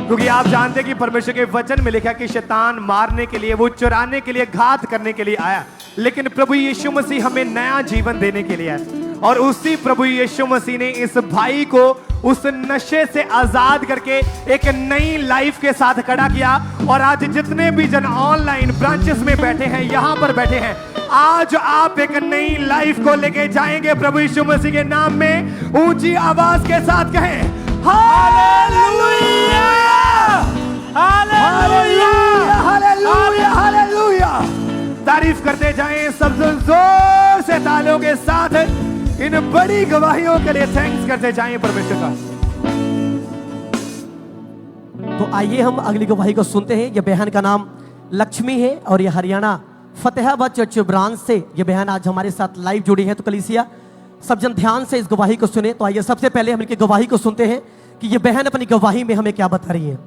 क्योंकि आप जानते हैं कि परमेश्वर के वचन में लिखा कि शैतान मारने के लिए, वो चुराने के लिए, घात करने के लिए आया, लेकिन प्रभु यीशु मसीह हमें नया जीवन देने के लिए आया। और उसी प्रभु यीशु मसीह ने इस भाई को उस नशे से आजाद करके एक नई लाइफ के साथ खड़ा किया। और आज जितने भी जन ऑनलाइन ब्रांचेस में बैठे हैं, यहाँ पर बैठे हैं, आज आप एक नई लाइफ को लेके जाएंगे प्रभु यीशु मसीह के नाम में। ऊंची आवाज के साथ कहें हालेलुया, हालेलुया, हालेलुया, हालेलुया। तारीफ करते जाएं सब जोर से तालियों के साथ इन बड़ी गवाहियों के लिए थैंक्स करते जाएं परमेश्वर का। तो आइए हम अगली गवाही को सुनते हैं। ये बहन का नाम लक्ष्मी है और ये हरियाणा फतेहाबाद चर्च ब्रांच से ये बहन आज हमारे साथ लाइव जुड़ी है। तो कलीसिया सब जन ध्यान से इस गवाही को सुने। तो आइए सबसे पहले हम इनकी गवाही को सुनते हैं कि ये बहन अपनी गवाही में हमें क्या बता रही है।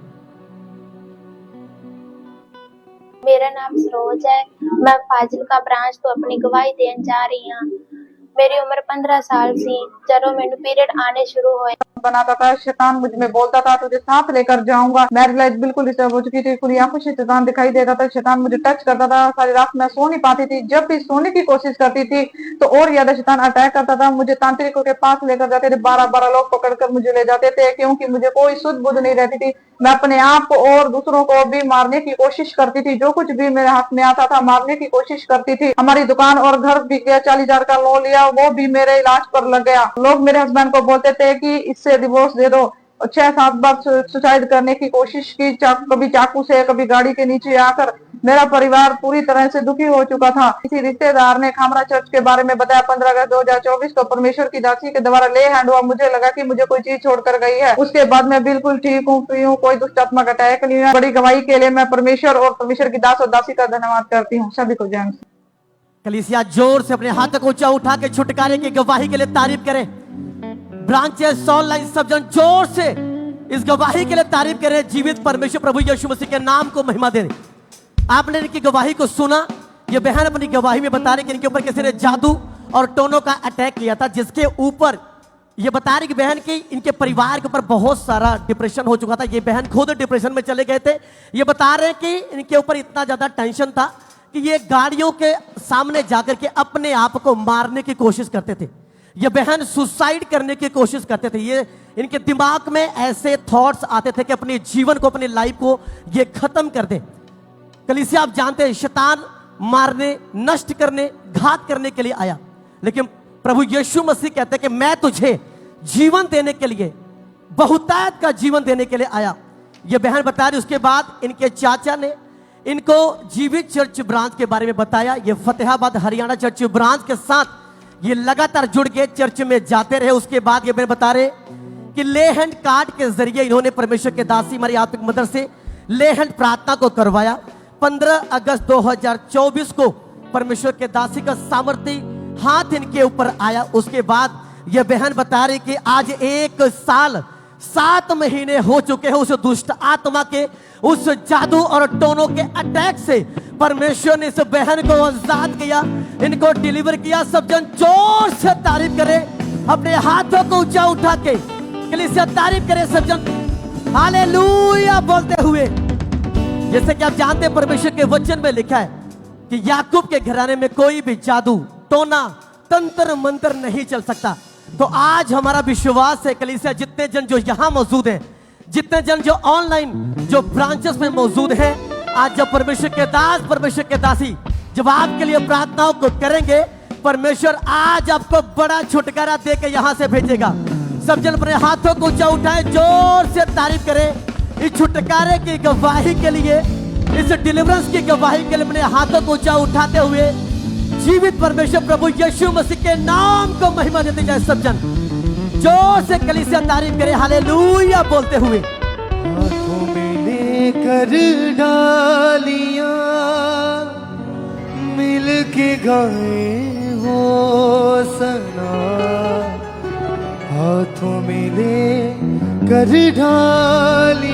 मेरा नाम सरोज है, मैं फाजिलका ब्रांच तो अपनी गवाही देने जा रही हूँ। मेरी उम्र 15 साल सी, ਜਦੋਂ ਮੈਨੂੰ ਪੀਰੀਅਡ ਆने शुरू ਹੋਏ बनाता था, शैतान मुझ में बोलता था तुझे साथ लेकर जाऊंगा। मैरिज लाइफ बिल्कुल डिस्टर्ब हो चुकी थी, खुली आंखों से शैतान दिखाई देता था, शैतान मुझे टच करता था, सारी रात मैं सो नहीं पाती थी। जब भी सोने की कोशिश करती थी तो और ज्यादा शैतान अटैक करता था। मुझे तांत्रिकों के पास लेकर जाते थे, 12-12 लोग पकड़कर मुझे ले जाते थे, क्योंकि मुझे कोई सुध बुध नहीं रहती थी। मैं अपने आप को और दूसरों को भी मारने की कोशिश करती थी, जो कुछ भी मेरे हाथ में आता था मारने की कोशिश करती थी। हमारी दुकान और घर बिक गया, 40,000 का लोन लिया, वो भी मेरे इलाज पर लग गया। लोग मेरे हस्बैंड को बोलते थे कि इससे डिवोर्स दे दो। 6-7 बार सुसाइड करने की कोशिश की, कभी चाकू से, कभी गाड़ी के नीचे आकर। मेरा परिवार पूरी तरह से दुखी हो चुका था। किसी रिश्तेदार ने खामरा चर्च के बारे में बताया। 15 अगस्त 2024 को परमेश्वर की दासी के द्वारा ले हैंड हुआ। मुझे लगा कि मुझे कोई चीज छोड़कर गई है। उसके बाद मैं बिल्कुल ठीक हूँ, फ्री हूँ, कोई दुष्ट आत्मा का अटैक नहीं है। बड़ी गवाही के लिए मैं परमेश्वर और परमेश्वर की दास और दासी का धन्यवाद करती हूँ। सभी को जय। कलीसिया जोर से अपने हाथ को ऊंचा उठा के छुटकारे की गवाही के लिए तारीफ करें। ब्रांचेस ऑनलाइन सब जन जोर से इस गवाही के लिए तारीफ करें। जीवित परमेश्वर प्रभु यीशु मसीह के नाम को महिमा दें। आपने इनकी गवाही को सुना। ये बहन अपनी गवाही में बता रही कि इनके ऊपर किसी ने जादू और टोनों का अटैक किया था, जिसके ऊपर ये बता रही कि बहन की इनके परिवार के ऊपर बहुत सारा डिप्रेशन हो चुका था। ये बहन खुद डिप्रेशन में चले गए थे। ये बता रहे हैं कि इनके ऊपर इतना ज्यादा टेंशन था कि ये गाड़ियों के सामने जाकर के अपने आप को मारने की कोशिश करते थे। ये बहन सुसाइड करने की कोशिश करते थे। ये इनके दिमाग में ऐसे थॉट्स आते थे कि अपने जीवन को, अपनी लाइफ को ये खत्म कर दे। कलीसिया आप जानते हैं शैतान मारने, नष्ट करने, घात करने के लिए आया, लेकिन प्रभु यीशु मसीह कहते हैं कि मैं तुझे जीवन देने के लिए, बहुतायत का जीवन देने के लिए आया। ये बहन बता रही। उसके बाद इनके चाचा ने इनको जीवित चर्च ब्रांच के बारे में बताया। ये फतेहाबाद हरियाणा चर्च ब्रांच के साथ ये लगातार जुड़ के चर्च में जाते रहे। उसके बाद ये बहन बता रहे कि ले हैंड कार्ड के जरिए इन्होंने परमेश्वर के दासी हमारी आत्मिक मदर से ले हैंड प्रार्थना को करवाया। 15 अगस्त 2024 को परमेश्वर के दासी का सामर्थ्य हाथ इनके ऊपर आया। उसके बाद यह बहन बता रही कि आज 1 साल 7 महीने हो चुके हैं उस दुष्ट आत्मा के, उस जादू और टोनों के अटैक से। परमेश्वर ने इस बहन को आजाद किया, इनको डिलीवर किया। सब जन जोर से तारीफ करें, अपने हाथों को ऊंचा उठा के कलीसिया तारीफ करें सब जन हालेलुया बोलते हुए। जैसे कि आप जानते हैं परमेश्वर के वचन में लिखा है कि याकूब के घराने में कोई भी जादू, टोना, तंत्र मंत्र नहीं चल सकता। तो आज हमारा विश्वास है कलीसिया, जितने जन जो यहाँ मौजूद हैं, जितने जन जो ऑनलाइन जो ब्रांचेस में मौजूद हैं, आज जब परमेश्वर के दास, परमेश्वर के दासी जब आपके लिए प्रार्थनाओं को करेंगे, परमेश्वर आज आपको बड़ा छुटकारा दे के यहाँ से भेजेगा। सब जन अपने हाथों को ऊंचा उठाएं, जोर से तारीफ करें इस छुटकारे की गवाही के लिए, इस डिलीवरेंस की गवाही के लिए। अपने हाथों को ऊंचा उठाते हुए जीवित परमेश्वर प्रभु यीशु मसीह के नाम को महिमा देते जाए। सब जन जोर से कलीसिया तारीफ करें हालेलुया बोलते हुए। हाथों में लेकर डालियां मिल के गाए हो सना, हाथों में लेकर डालियां